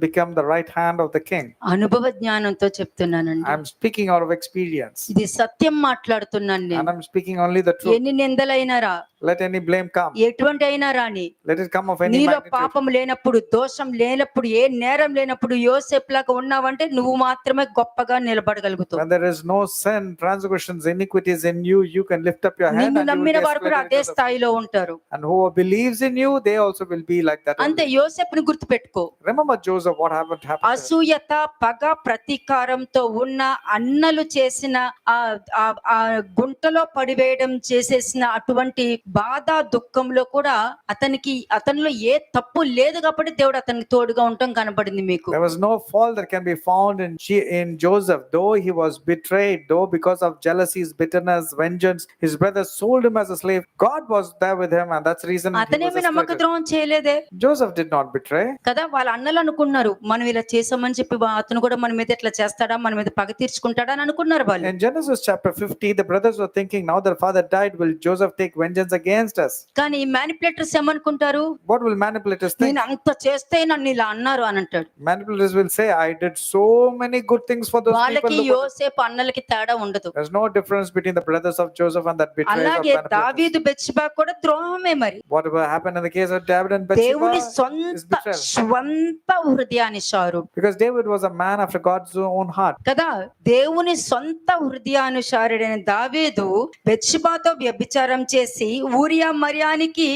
become the right hand of the king. అనుభవ జ్ఞానంతో చెప్తున్నానండి. I'm speaking out of experience. ఇది సత్యం మాట్లాడుతున్నాను And నేను. I'm speaking only the truth. ఎన్ని నిందలైనా రా, Let any blame come. ఎటువంటి అయినా రాని, Let it come of any నీలో magnitude. పాపం లేనప్పుడు, దోషం లేనప్పుడు, ఏ నేరం లేనప్పుడు యోసేపు లాగా ఉన్నావంటే నువ్వు మాత్రమే గొప్పగా నిలబడగలుగుతావు. When there is no sin, transgressions, iniquities in you, you can lift up your hand నిన్ను and you will నమ్మిన be వారు కూడా escalated అదే into the- స్థాయిలో ఉంటారు. And whoever believes in you, they also will be like that. అంతే. only. యోసేపుని గుర్తుపెట్టుకో. Remember Joseph, what happened to him. అసూయత, పగ, ప్రతీకారంతో ఉన్న అన్నలు చేసిన ఆ గుంటలో పడివేయడం చేసేసిన అటువంటి బాధ దుఃఖంలో కూడా అతనిలో ఏ తప్పు లేదు కాబట్టి దేవుడు అతనికి తోడుగా ఉండటం కనబడింది మీకు. There was no fault that can be found in Joseph, though he was betrayed, though because of jealousies, bitterness, vengeance, his brothers sold him as a slave. God was there with him, and that's the reason he was అతనేమి నమ్మక escalated. ద్రోహం చేయలేదే Joseph did not betray. కదా. వాళ్ళ అన్నలు అనుకున్నారు, మనం ఇలా చేసామని చెప్పి అతను కూడా మన మీద ఇట్లా చేస్తాడా, మన మీద పగ తీర్చుకుంటాడా అని అనుకున్నారు వాళ్ళు. In Genesis chapter 50, the brothers were thinking, now their father died, will Joseph take vengeance against us? కానీ మ్యానిపులేటర్స్ ఏమనుకుంటారు? What will manipulators think? నేను అంత చేస్తే నన్ను ఇలా అన్నారు అని అంటాడు. Manipulators will say, I did so many good things for those వాళ్ళకి people. Look what- యోసేపు అన్నలకి తేడా ఉండదు. There's no difference between the brothers of Joseph and that betrayal of అలాగే manipulators. దావీదు బెత్షెబా కూడా ద్రోహమే. మరి Whatever happened in the case of David and Bathsheba దేవుని is స్వంత betrayal. స్వంత హృదయానుసారుడు Because David was a man after God's own heart. కదా. దేవుని సొంత హృదయానుసారుడైన దావీదు బెత్షెబాతో వ్యభిచారం చేసి ఊరియా మరణానికి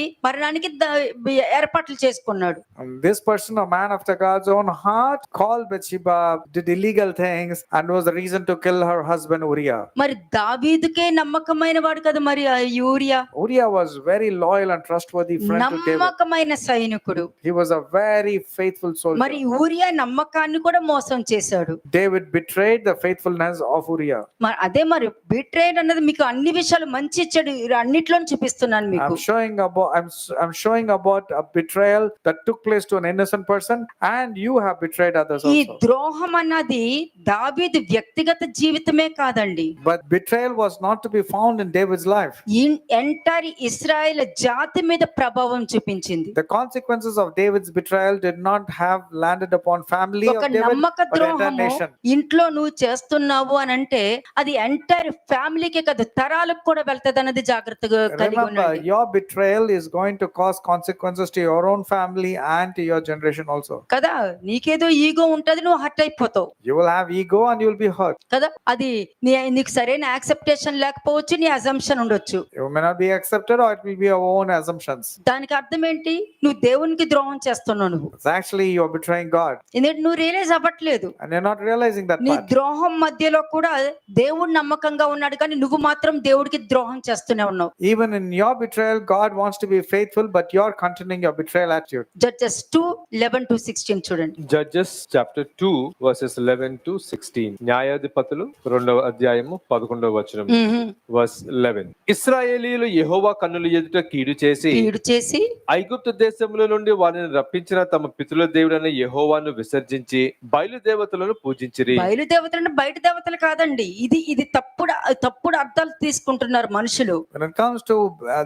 ఏర్పాట్లు చేసుకున్నాడు. And this person, a man after God's own heart, called Bathsheba, did illegal things and was the reason to kill her husband Uriah. మరి దావీదుకే నమ్మకమైన వాడు కదా మరి ఆ urea. Uriah was very loyal and trustworthy friend to David. నమ్మకమైన సైనికుడు. He was a very faithful మరి soldier. ఊరియా నమ్మకాన్ని కూడా మోసం చేశాడు. David betrayed the faithfulness of Uriah. మరి అదే మరి బిట్రేడ్ అన్నది మీకు అన్ని విషయాలు మంచి ఇచ్చాడు, అన్నిట్లో చూపిస్తున్నాను మీకు. I'm showing about a betrayal that took place to an innocent person, and you have betrayed others ఈ also. ద్రోహం అన్నది దావీదు వ్యక్తిగత జీవితమే కాదండి. But betrayal was not to be found in David's life. Entire Israel జాతి మీద ప్రభావం చూపించింది. The consequences of David's betrayal did not have landed upon family of ఒక David, నమ్మక but the entire ద్రోహము nation. ఇంట్లో నువ్వు చేస్తున్నావు అని అంటే అది ఎంటైర్ ఫ్యామిలీకే కదా, తరాలకు కూడా వెళ్తది అన్నది జాగ్రత్తగా కలిగి Remember, అవునండి. your betrayal is going to cause consequences to your own family and to your generation also. కదా, నీకేదో ఈగో ఉంటది, నువ్వు హర్ట్ అయిపోతావు You will have ego and you will be hurt. కదా. అది నీకు సరైన యాక్సెప్టేషన్ లేకపోవచ్చు, నీ అజంప్షన్ ఉండొచ్చు. You may not be accepted or it will be your own assumptions. దానికి అర్థం ఏంటి? నువ్వు దేవునికి ద్రోహం చేస్తున్నావు నువ్వు. It's actually you're betraying God ఎందుకంటే నువ్వు రియలైజ్ అవ్వట్లేదు. and you're not realizing that నీ part. ద్రోహం మధ్యలో కూడా దేవుడు నమ్మకంగా ఉన్నాడు, కానీ నువ్వు మాత్రం దేవుడికి ద్రోహం చేస్తూనే ఉన్నావు. Even in your betrayal, God wants to be faithful, but you're continuing your betrayal attitude. Judges 2:11-16 చూడండి. Judges chapter 2 versus 11 to 16. న్యాయాధిపతులు 2వ అధ్యాయము 11వ వచనం వర్స్ 11. ఇశ్రాయేలీయులు యెహోవా కన్నుల ఎదుట కీడు చేసి కీడు చేసి ఐగుప్తు దేశముల నుండి వారిని రప్పించిన తమ పితరుల దేవుడైన యెహోవాను విసర్జించి బయలుదేవతలను పూజించిరి. బయలుదేవతలు బయట దేవతలు కాదండి, ఇది తప్పుడు అర్థాలు తీసుకుంటున్నారు మనుషులు. When it comes to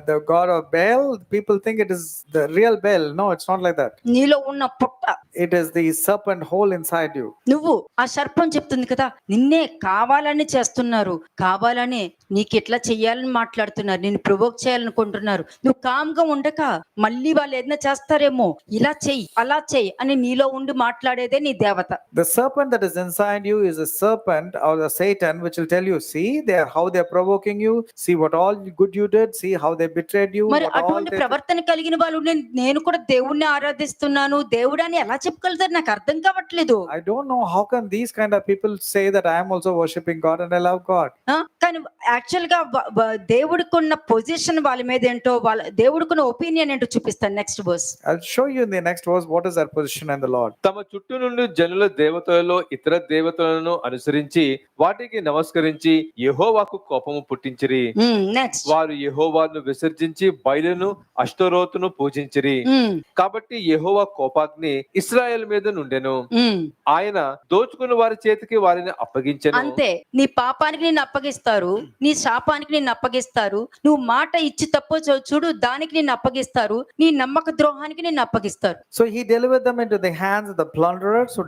the god of Baal, people think it is the real Baal. No, it's not like that. నీలో ఉన్న పుట్ట, It is the serpent hole inside you. నువ్వు ఆ సర్పం చెప్తుంది కదా, నిన్నే కావాలని చేస్తున్నారు, కావాలని నీకు ఎట్లా చెయ్యాలని మాట్లాడుతున్నారు, నిన్ను ప్రొవోక్ చేయాలనుకుంటున్నారు. నువ్వు కామ్గా ఉండక మళ్ళీ వాళ్ళు ఏదైనా చేస్తారేమో, ఇలా చెయ్యి అలా చెయ్యి అని నీలో ఉండి మాట్లాడేదే నీ దేవత. The serpent that is inside you is a serpent or the Satan, which will tell you, see how they are provoking you, see what all good you did, see how they betrayed you. మరి what all అటువంటి they- ప్రవర్తన కలిగిన వాళ్ళు నేను కూడా దేవుణ్ణి ఆరాధిస్తున్నాను, దేవుడు అని ఎలా చెప్పగలుగుతారు? నాకు అర్థం కావట్లేదు. I don't know how can these kind of people say that I am also worshiping God and I love God. కానీ యాక్చువల్ గా దేవుడికి ఉన్న పొజిషన్ వాళ్ళ మీద ఏంటో, వాళ్ళ దేవుడికి ఉన్న ఒపీనియన్ ఏంటో చూపిస్తాను. Next verse. I'll show you in the next verse what is their position in the Lord. తమ చుట్టూ నుండి జనుల దేవతలలో ఇతర దేవతలను అనుసరించి వాటికి నమస్కరించి యెహోవాకు కోపము పుట్టించిరి. నెక్స్ట్. వారు యెహోవాను విసర్జించి బయలును అష్టరోతును పూజించిరి. కాబట్టి యెహోవా కోపాగ్ని ఇశ్రాయేల్ మీద నుండెను. ఆయన దోచుకున్న వారి చేతికి వారిని అప్పగించెను. అంతే. నీ పాపానికి నిన్ను అప్పగిస్తారు, నీ శాపానికి నిన్ను అప్పగిస్తారు, నువ్వు మాట ఇచ్చి తప్పో చూడు దానికి నిన్ను అప్పగిస్తారు, నీ నమ్మక ద్రోహానికి నిన్ను అప్పగిస్తారు. So he delivered them into the hands of the plunderers who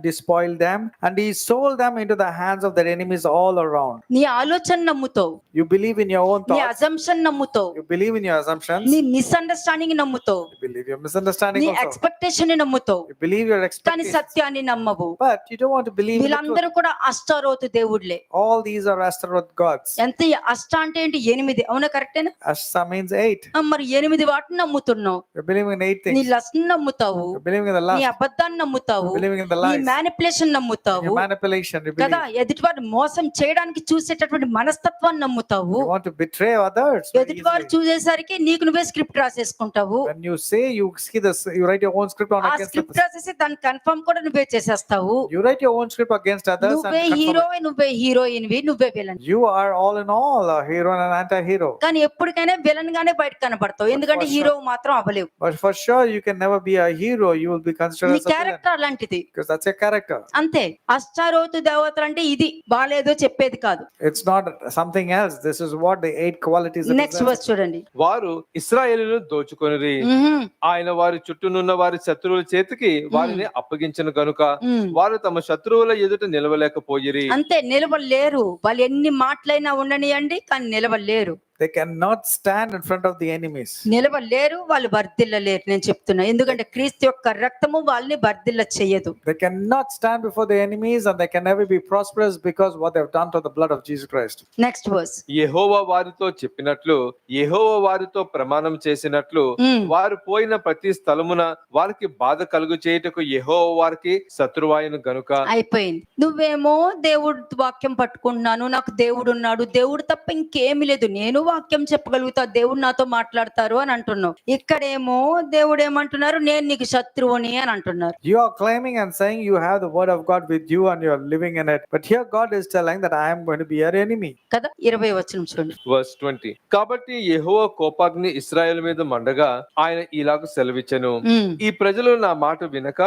despoiled them, and he sold them into the hands of their enemies all around. నీ ఆలోచన నమ్ముతావు, You believe in your own నీ thoughts, అజంప్షన్ నమ్ముతావు, you believe in your assumptions, నీ misunderstanding నమ్ముతావు, you believe your misunderstanding నీ also, expectation ని నమ్ముతావు, you believe your కానీ expectations, సత్యాన్ని నమ్మవు. but you don't want to believe in the truth. వీళ్ళందరూ కూడా అష్టారోతు దేవుళ్ళే. All these are Astaroth gods. ఎంత అష్ట అంటే ఏంటి? 8. అవునా? కరెక్టేనా? Ashta means 8. మరి 8 వాటిని నమ్ముతున్నావు. You're believing in 8 నీ things. లస్ట్ నమ్ముతావు, You're believing in the నీ lust, అబద్ధాన్ని నమ్ముతావు, you're believing in the నీ lies, మ్యానిపులేషన్ నమ్ముతావు your manipulation, you కదా, believe. ఎదుటివారు మోసం చేయడానికి చూసేటటువంటి మనస్తత్వాన్ని నమ్ముతావు. You want to betray others very ఎదుటివారు easily. చూసేసరికి నీకు నువ్వే script రాసేసుకుంటావు. When you say, you see this, you write your own script on ఆ against స్క్రిప్ట్ others. రాసేసి దాన్ని కన్ఫర్మ్ కూడా నువ్వే చేసేస్తావు. You write your own script against others and నువ్వే confirm హీరో, it. నువ్వే హీరోయిన్వి, నువ్వే villain. You are all in all a hero and an anti-hero. కానీ ఎప్పటికైనా విలన్ గానే బయట కనబడతావు, ఎందుకంటే హీరో మాత్రం అవ్వలేవు. But for sure, you can never be a hero. You will be considered నీ as a villain క్యారెక్టర్ అలాంటిది. because that's your character. అంతే. అష్టారోతు దేవతలు అంటే ఇది బాలేదో చెప్పేది కాదు. It's not something else. This is what the 8 qualities that next possess. Verse చూడండి. వారు ఇశ్రాయేలును దోచుకొనిరి. ఆయన వారి చుట్టూనున్న వారి శత్రువుల చేతికి వారిని అప్పగించను గనుక వారు తమ శత్రువుల ఎదుట నిలవలేకపోయిరి. అంతే. నిలవలేరు. వాళ్ళు ఎన్ని మాటలైనా ఉండనియండి, కానీ నిలవలేరు. They cannot stand in front of the enemies. నిలవలేరు, వాళ్ళు వర్ధిల్లలేరు. నేను చెప్తున్నా, ఎందుకంటే క్రీస్తు యొక్క రక్తము వాళ్ళని వర్ధిల్ల చేయదు. They cannot stand before the enemies and they can never be prosperous because what they've done to the blood of Jesus Christ. Next verse. యెహోవా వారితో చెప్పినట్లు యెహోవా వారితో ప్రమాణం చేసినట్లు వారు పోయిన ప్రతి స్థలమున వారికి బాధ కలుగు చేయుటకు యెహోవా వారికి శత్రువాయను గనుక. అయిపోయింది. నువ్వేమో దేవుడు వాక్యం పట్టుకుంటున్నాను, నాకు దేవుడు ఉన్నాడు, దేవుడు తప్ప ఇంకేమీ లేదు, నేను వాక్యం చెప్పగలుగుతా, దేవుడు నాతో మాట్లాడతారు అని అంటున్నావు. ఇక్కడేమో దేవుడు ఏమంటున్నారు? నేను నీకు శత్రువుని అని అంటున్నారు. You are claiming and saying you have the word of God with you and you are living in it. But here God is telling that I am going to be your enemy. కదా. 20 వచనం చూడండి. Verse 20. కాబట్టి యెహోవా కోపాగ్ని ఇశ్రాయేలు మీద మండగా ఆయన ఇలాగ సెలవిచ్చెను. ఈ ప్రజలు నా మాట వినక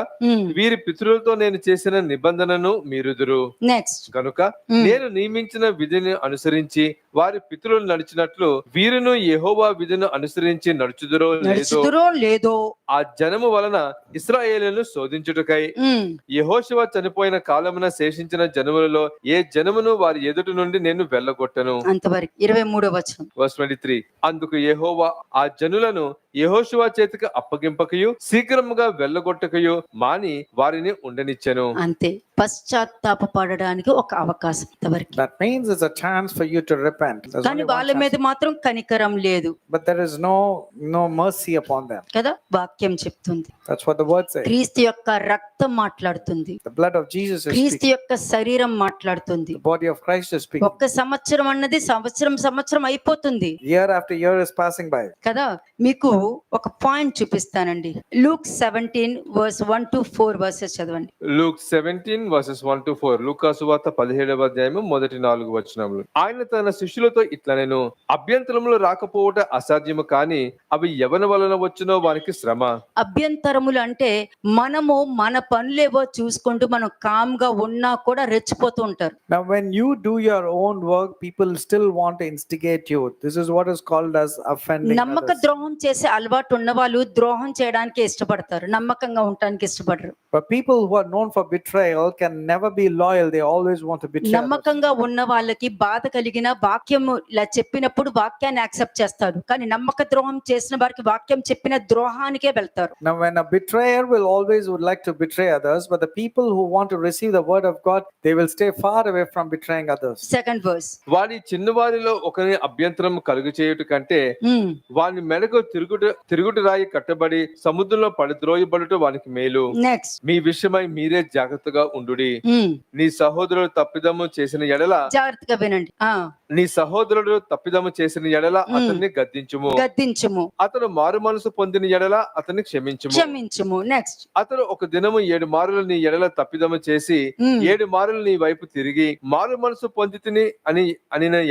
వీరి పితరులతో నేను చేసిన నిబంధనను మీరుదురు నెక్స్ట్. కనుక నేను నియమించిన విధిని అనుసరించి వారి పితరులు నడిచినట్లు వచ్చినట్లు వీరును యెహోవా విధిని అనుసరించి నడుచుదురో లేదో నడుచుదురో లేదో. ఆ జనము వలన ఇశ్రాయేలును శోధించుటకై ఉమ్, యెహోషువ చనిపోయిన కాలమున శేషించిన జనములలో ఏ జనమును వారి ఎదుటి నుండి నేను వెళ్ళగొట్టను. అంతవరకు 23వ వచనం. వర్స్ 23. అందుకు యెహోవా ఆ జనులను యెహోషువ చేతికి అప్పగింపకయు శీఘ్రముగా వెళ్ళగొట్టకయు మాని వారిని ఉండనిచ్చెను. అంతే, పశ్చాత్తాపపడడానికి ఒక అవకాశం ఇంతవరకు. That means it's a chance for you to repent. There's కానీ only one వాళ్ళ chance. మీద మాత్రం కనికరం లేదు But there is no mercy upon them. కదా, వాక్యం చెప్తుంది. That's what the word says. క్రీస్తు యొక్క రక్తం మాట్లాడుతుంది, The blood of Jesus is క్రీస్తు speaking. యొక్క శరీరం మాట్లాడుతుంది. The body of Christ is speaking. ఒక్క సంవత్సరం అన్నది సంవత్సరం అయిపోతుంది Year after year is passing by. కదా. మీకు ఒక పాయింట్ చూపిస్తానండి. లూక్ 17 verse 1 to 4 వర్సెస్ చదవండి. Luke 17 verses 1 to 4. లూకా సువార్త 17వ అధ్యాయము మొదటి 4 వచనములు. ఆయన తన శిష్యులతో ఇట్లా నేను అభ్యంతరములు రాకపోవట అసాధ్యము కానీ అవి ఎవరి వలన వచ్చునో వానికి శ్రమ. అభ్యంతరములు అంటే మనము మన పనులేవో చూసుకుంటూ మనం కామ్ గా ఉన్నా కూడా రెచ్చిపోతూ ఉంటారు. Now, when you do your own work, people still want to instigate you. This is what is called as offending నమ్మక others. ద్రోహం చేసే అలవాటు ఉన్న వాళ్ళు ద్రోహం చేయడానికి ఇష్టపడతారు, నమ్మకంగా ఉండడానికి ఇష్టపడరు. But people who are known for betrayal can never be loyal. They always want to betray others. నమ్మకంగా ఉన్న వాళ్ళకి బాధ కలిగిన వాక్యము ఇలా చెప్పినప్పుడు వాక్యాన్ని యాక్సెప్ట్ చేస్తారు, కానీ నమ్మక ద్రోహం చేసిన వారికి వాక్యం చెప్పిన ద్రోహానికే వెళ్తారు. Now, when a betrayer will always would like to betray others, but the people who want to receive the word of God, they will stay far away from betraying others. Second verse. వారి చిన్నవారిలో ఒకరిని అభ్యంతరం కలుగు చేయుట కంటే వాని మెడకు తిరుగుడు రాయి కట్టబడి సముద్రంలో పడిద్రోయబడుట వానికి మేలు. నెక్స్ట్. మీ విషయమై మీరే జాగ్రత్తగా ఉండుడి. నీ సహోదరుడు తప్పిదము చేసిన ఎడల జాగ్రత్తగా వినండి. అతన్ని గద్దించుము. అతను మారు మనసు పొందిన ఎడల అతన్ని క్షమించుము. నెక్స్ట్. అతను ఒక దినము 7 మారులు నీ ఎడల తప్పిదము చేసి 7 మారులు నీ వైపు తిరిగి మారు మనసు పొందితిని అని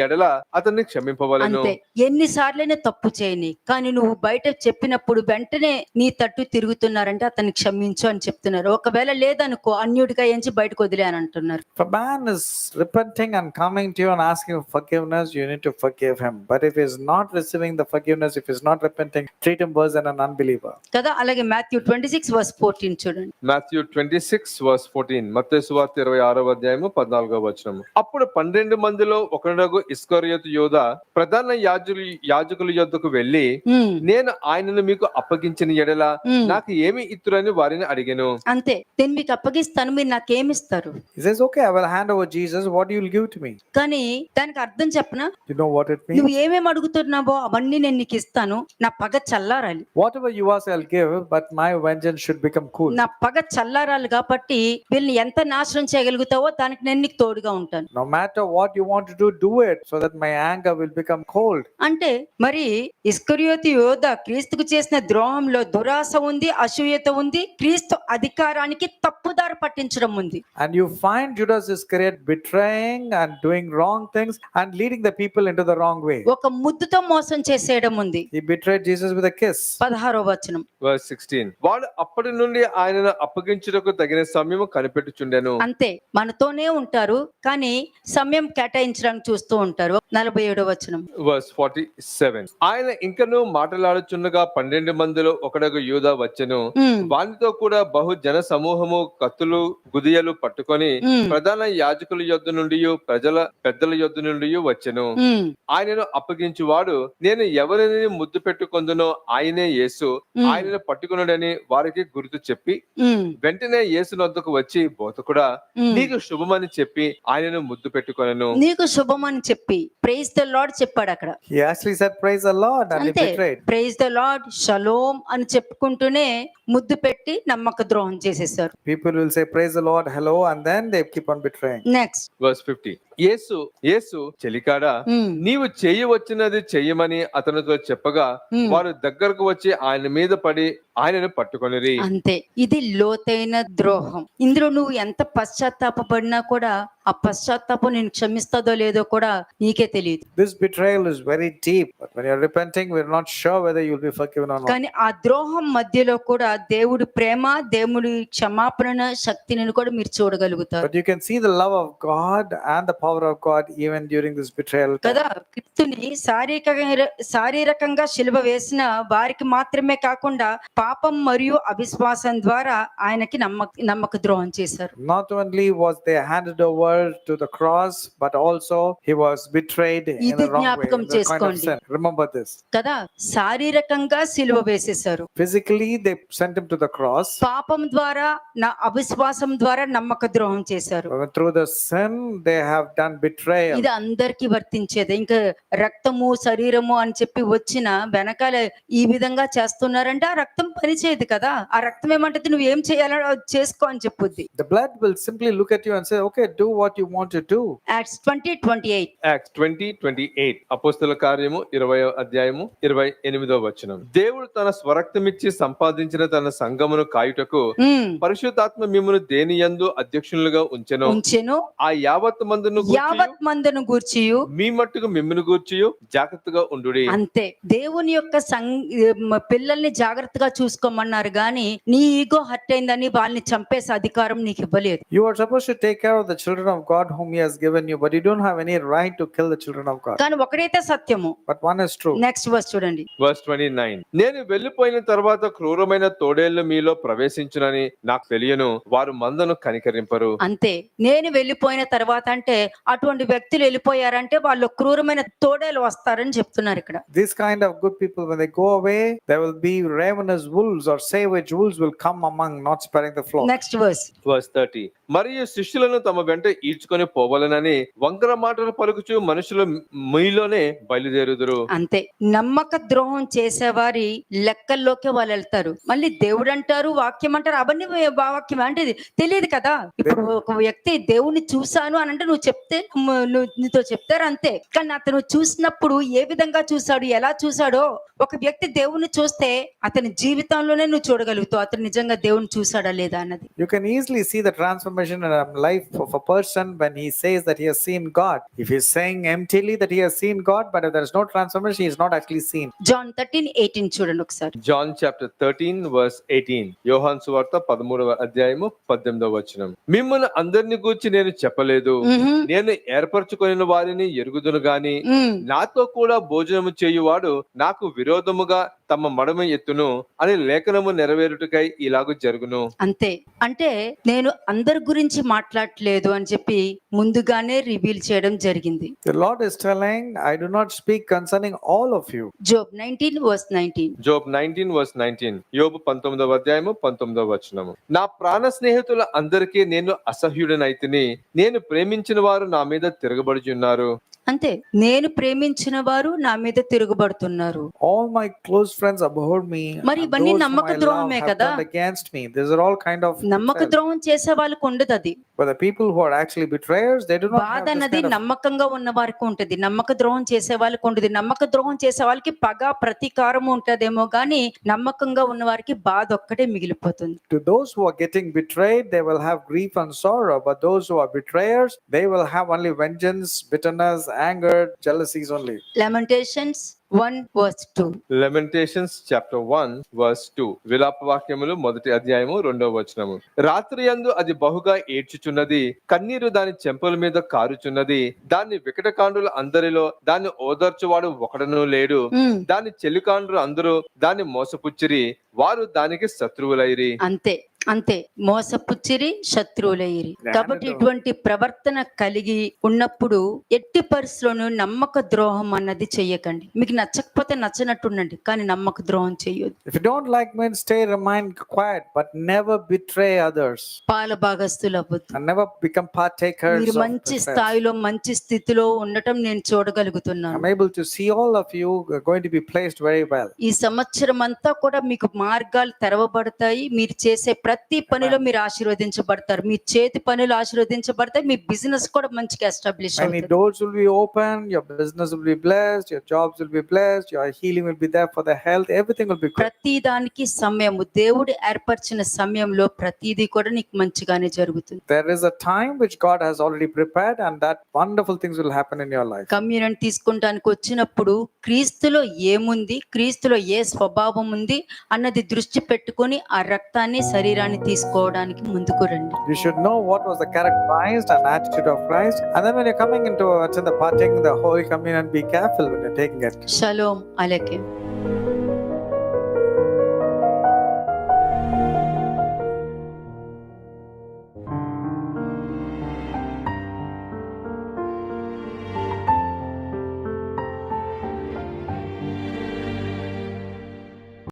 ఎడల అతన్ని క్షమింపవలెను. అంతే, ఎన్నిసార్లైనా తప్పు చేయని, కానీ నువ్వు బయట చెప్పినప్పుడు వెంటనే నీ తట్టు తిరుగుతున్నారంటే అతన్ని క్షమించు అని చెప్తున్నారు. ఒకవేళ లేదనుకో అన్యుడిగా ఎంచి బయటకు వదిలే అని అంటున్నారు. If a man is repenting and coming to you and asking for forgiveness, you need to forgive him. But if he is not receiving the forgiveness, if he is not repenting, treat him worse than an unbeliever. కదా. అలాగే Matthew 26 verse 14 చూడండి. Matthew 26 verse 14. మత్తయి సువార్త 26వ అధ్యాయము 14వ వచనము. అప్పుడు 12 మందిలో ఒకడుగు ఇస్కరియోతు యూదా ప్రధాన యాజకుల యొద్దకు వెళ్లి నేను ఆయనను మీకు అప్పగించిన ఎడల నాకు ఏమి ఇత్తురని వారిని అడిగెను. అంతే, నేను మీకు అప్పగిస్తాను, మీరు నాకేమిస్తారు? He says, okay, I will hand over Jesus. What you will give to me? కానీ దానికి అర్థం చెప్పనా? You know what it means? నువ్వు ఏమేమి అడుగుతున్నావో అవన్నీ నేను నీకు ఇస్తాను, నా పగ చల్లారాలి. Whatever you ask, I'll give, but my vengeance should become cool. నా పగ చల్లారాలి కాబట్టి వీళ్ళని ఎంత నాశనం చేయగలుగుతావో దానికి నేను నీకు తోడుగా ఉంటాను. No matter what you want to do it so that my anger will become cold. అంటే మరి ఇస్కరియోతు యోధా క్రీస్తుకు చేసిన ద్రోహంలో దురాశ ఉంది, అసూయత ఉంది, క్రీస్తు అధికారానికి తప్పుదారి పట్టించడం ఉంది. And you find Judas Iscariot betraying and doing wrong things and leading the people into the wrong way. ఒక ముద్దుతో మోసం చేసేయడం ఉంది. He betrayed Jesus with a kiss. 16వ వచనం. Verse 16. వాడు అప్పటి నుండి ఆయనను అప్పగించుటకు తగిన సమయము కనిపెట్టుచుండెను. అంతే, మనతోనే ఉంటారు కానీ సమయం కేటాయించడానికి చూస్తూ ఉంటారు. 47వ వచనం. Verse 47. ఆయన ఇంకను మాట్లాడుచుండగా 12 మందిలో ఒకడగు యూదా వచ్చెను. వానితో కూడా బహు జన సమూహము కత్తులు గుదియలు పట్టుకొని ప్రధాన యాజకుల యొద్ద నుండి పెద్దల యొద్ద నుండి వచ్చెను. ఆయనను అప్పగించువాడు నేను ఎవరిని ముద్దు పెట్టుకొందునో ఆయనే యేసు, ఆయనను పట్టుకున్నాడని వారికి గుర్తు చెప్పి వెంటనే యేసు నొద్దకు వచ్చి బోధకుడా నీకు శుభమని చెప్పి ఆయనను ముద్దు పెట్టుకొనెను. నీకు శుభమని చెప్పి ప్రైజ్ ద లార్డ్ చెప్పాడు అక్కడ. He actually said praise the Lord and he అంతే, betrayed. ప్రైజ్ ద లార్డ్ షలోమ్ అని చెప్పుకుంటూనే ముద్దు పెట్టి నమ్మక ద్రోహం చేసేసారు. People will say praise the Lord, hello, and then they keep on betraying. Next. Verse 50. యేసు చెలికాడా నీవు చేయవచ్చినది చెయ్యమని అతనితో చెప్పగా వారు దగ్గరకు వచ్చి ఆయన మీద పడి ఆయనను పట్టుకొనిరి. అంతే, ఇది లోతైన ద్రోహం. ఇందులో నువ్వు ఎంత పశ్చాత్తాపడినా కూడా ఆ పశ్చాత్తాపం నేను క్షమిస్తుందో లేదో కూడా నీకే తెలియదు. This betrayal is very deep. But when you're repenting, we're not sure whether you'll be forgiven or not. కానీ ఆ ద్రోహం మధ్యలో కూడా దేవుడి ప్రేమ, దేవుడి క్షమాపణ శక్తిని కూడా మీరు చూడగలుగుతారు But you can see the love of God and the power of God even during this betrayal time. కదా. క్రీస్తుని శారీరకంగా శిలువ వేసిన వారికి మాత్రమే కాకుండా పాపం మరియు అవిశ్వాసం ద్వారా ఆయనకి నమ్మక ద్రోహం చేశారు. Not only was they handed over to the cross, but also he was betrayed in ఇది the wrong way. జ్ఞాపకం In the kind of చేసుకోండి. sin. Remember this. కదా, శారీరకంగా శిలువ వేసేశారు. Physically, they sent him to the cross. పాపం ద్వారా అవిశ్వాసం ద్వారా నమ్మక ద్రోహం చేశారు. But through the sin, they have done betrayal. ఇది అందరికీ వర్తించేది. ఇంకా రక్తము శరీరము అని చెప్పి వచ్చిన వెనకాల ఈ విధంగా చేస్తున్నారంటే ఆ రక్తం పనిచేయదు కదా. ఆ రక్తం ఏమంటది, నువ్వు ఏం చేయాలో అది చేసుకో అని చెప్పుద్ది. The blood will simply look at you and say, okay, do what you want to do. Acts 20:28. Acts 20:28 అపోస్తల కార్యము 20వ అధ్యాయము 28వ వచనం. దేవుడు తన స్వరక్తమిచ్చి సంపాదించిన తన సంఘమును కాయుటకు పరిశుద్ధాత్మ మిమ్మును దేనియందు అధ్యక్షులుగా ఉంచెను. ఆ యావత్ మందును గూర్చియు మీ మట్టుకు మిమ్మును గూర్చియు జాగ్రత్తగా ఉండుడి. అంతే. దేవుని యొక్క పిల్లల్ని జాగ్రత్తగా చూసుకోమన్నారు గాని నీ ఈగో హర్ట్ అయిందని వాళ్ళని చంపేసే అధికారం నీకు ఇవ్వలేదు. You are supposed to take care of the children of God whom he has given you, but you don't have any right to kill the children of God. కానీ ఒకటైతే సత్యము. But one is true. Next verse చూడండి. Verse 29. నేను వెళ్లిపోయిన తర్వాత క్రూరమైన తోడేళ్లు మీలో ప్రవేశించునని నాకు తెలియను, వారు మందను కనికరింపరు. అంతే. నేను వెళ్ళిపోయిన తర్వాత అంటే అటువంటి వ్యక్తులు వెళ్ళిపోయారంటే వాళ్ళు క్రూరమైన తోడేలు వస్తారని చెప్తున్నారు ఇక్కడ. This kind of good people, when they go away, there will be ravenous wolves or savage wolves will come among, not sparing the flock. Next verse. Verse 30. మరియు శిష్యులను తమ వెంట ఈడ్చుకొని పోవాలనని వంకర మాటలు పలుకుచు మనుషులు మీలోనే బయలుదేరుదురు. అంతే. నమ్మక ద్రోహం చేసేవారి లెక్కల్లోకి వాళ్ళు వెళ్తారు. మళ్ళీ దేవుడు అంటారు, వాక్యం అంటారు, అవన్నీ వాక్యం అంటే తెలియదు కదా. ఇప్పుడు ఒక వ్యక్తి దేవుణ్ణి చూశాను అని అంటే నువ్వు చెప్తే నీతో చెప్తారు అంతే. కానీ అతను చూసినప్పుడు ఏ విధంగా చూశాడు, ఎలా చూశాడో ఒక వ్యక్తి దేవుణ్ణి చూస్తే అతని జీవితంలోనే నువ్వు చూడగలుగుతావు అతను నిజంగా దేవుని చూశాడా లేదా అన్నది. You can easily see the transformation in a life of a person when he says that he has seen God. If he is saying emptily that he has seen God, but if there is no transformation, he is not actually seen. John 13:18 చూడండి ఒకసారి. John chapter 13 verse 18. యోహాను సువార్త 13వ అధ్యాయము 18వ వచనం. మిమ్మల్ని అందరిని గూర్చి నేను చెప్పలేదు, నేను ఏర్పరచుకొనిన వారిని ఎరుగుదును గాని నాతో కూడా భోజనము చేయువాడు నాకు విరోధముగా తమ మడమ ఎత్తును అని లేఖనము నెరవేరుటకై ఇలాగ జరుగును. అంతే. అంటే నేను అందరి గురించి మాట్లాడలేదు అని చెప్పి ముందుగానే రివీల్ చేయడం జరిగింది. The Lord is telling, I do not speak concerning all of you. Job 19:19. Job 19:19. యోబు 19వ అధ్యాయము 19వ వచనము. నా ప్రాణ స్నేహితుల అందరికీ నేను అసహ్యుడనైతిని, నేను ప్రేమించిన వారు నా మీద తిరగబడుచున్నారు. అంతే. నేను ప్రేమించిన వారు నా మీద తిరుగుబడుతున్నారు. All my close friends abhor me. మరి ఇవన్నీ నమ్మక ద్రోహమే కదా. Against me. These are all kind of నమ్మక ద్రోహం చేసే వాళ్ళకు ఉండదు అది. But the people who are actually betrayers, they do not have బాధ this అన్నది kind of... నమ్మకంగా ఉన్న వారికి ఉంటుంది. నమ్మక ద్రోహం చేసే వాళ్ళకి ఉండదు. నమ్మక ద్రోహం చేసే వాళ్ళకి పగ ప్రతీకారం ఉంటదేమో గానీ నమ్మకంగా ఉన్న వారికి బాధ ఒక్కటే మిగిలిపోతుంది. To those who are getting betrayed, they will have grief and sorrow. But those who are betrayers, they will have only vengeance, bitterness, anger, jealousies only. Lamentations 1:2. Lamentations chapter 1 verse 2. విలాప వాక్యములు 1వ అధ్యాయము 2వ వచనము. రాత్రి యందు అది బహుగా ఏడ్చుచున్నది, కన్నీరు దాని చెంపల మీద కారుచున్నది, దాని వికటకాండుల అందరిలో దాన్ని ఓదార్చువాడు ఒకడను లేడు, దాని చెలికాండ్రు అందరూ దాన్ని మోసపుచ్చిరి, వారు దానికి శత్రువులైరి. అంతే. అంతే. మోసపుచ్చిరి, శత్రువులయ్యిరి. కాబట్టి ఇటువంటి ప్రవర్తన కలిగి ఉన్నప్పుడు ఎట్టి పరిస్థితుల్లోనూ నమ్మక ద్రోహం అన్నది చెయ్యకండి. మీకు నచ్చకపోతే నచ్చనట్టుండండి, కానీ నమ్మక ద్రోహం చెయ్యొద్దు. If you don't like men, remain quiet, but never betray others. పాల భాగస్తులు అవ్వద్దు. And never become partakers. మీరు మంచి స్థాయిలో మంచి స్థితిలో ఉండటం నేను చూడగలుగుతున్నాను. I'm able to see all of you are going to be placed very well. ఈ సంవత్సరం అంతా కూడా మీకు మార్గాలు తెరవబడతాయి. మీరు చేసే ప్రతి ప్రతి పనిలో మీరు ఆశీర్వదించబడతారు. మీ చేతి పనులు ఆశీర్వదించబడతాయి. మీ బిజినెస్ కూడా మంచిగా ఎస్టాబ్లిష్ Many అవుతుంది. doors will be open, your business will be blessed, your jobs will be blessed, your healing will be there for the health, everything will be good. ప్రతి దానికి సమయము, దేవుడు ఏర్పరిచిన సమయంలో ప్రతిదీ కూడా నీకు మంచిగానే జరుగుతుంది. There is a time which God has already prepared, and that wonderful things will happen in your life. Communion తీసుకుంటానికి వచ్చినప్పుడు క్రీస్తులో ఏముంది, క్రీస్తులో ఏ స్వభావం ఉంది అన్నది దృష్టి పెట్టుకొని ఆ రక్తాన్ని, శరీరాన్ని తీసుకోవడానికి ముందుకు రండి. You should know what was the character of Christ and attitude of Christ. And then when you're coming into attend the partaking the Holy Communion, be careful when you're taking it. Shalom అలెకే.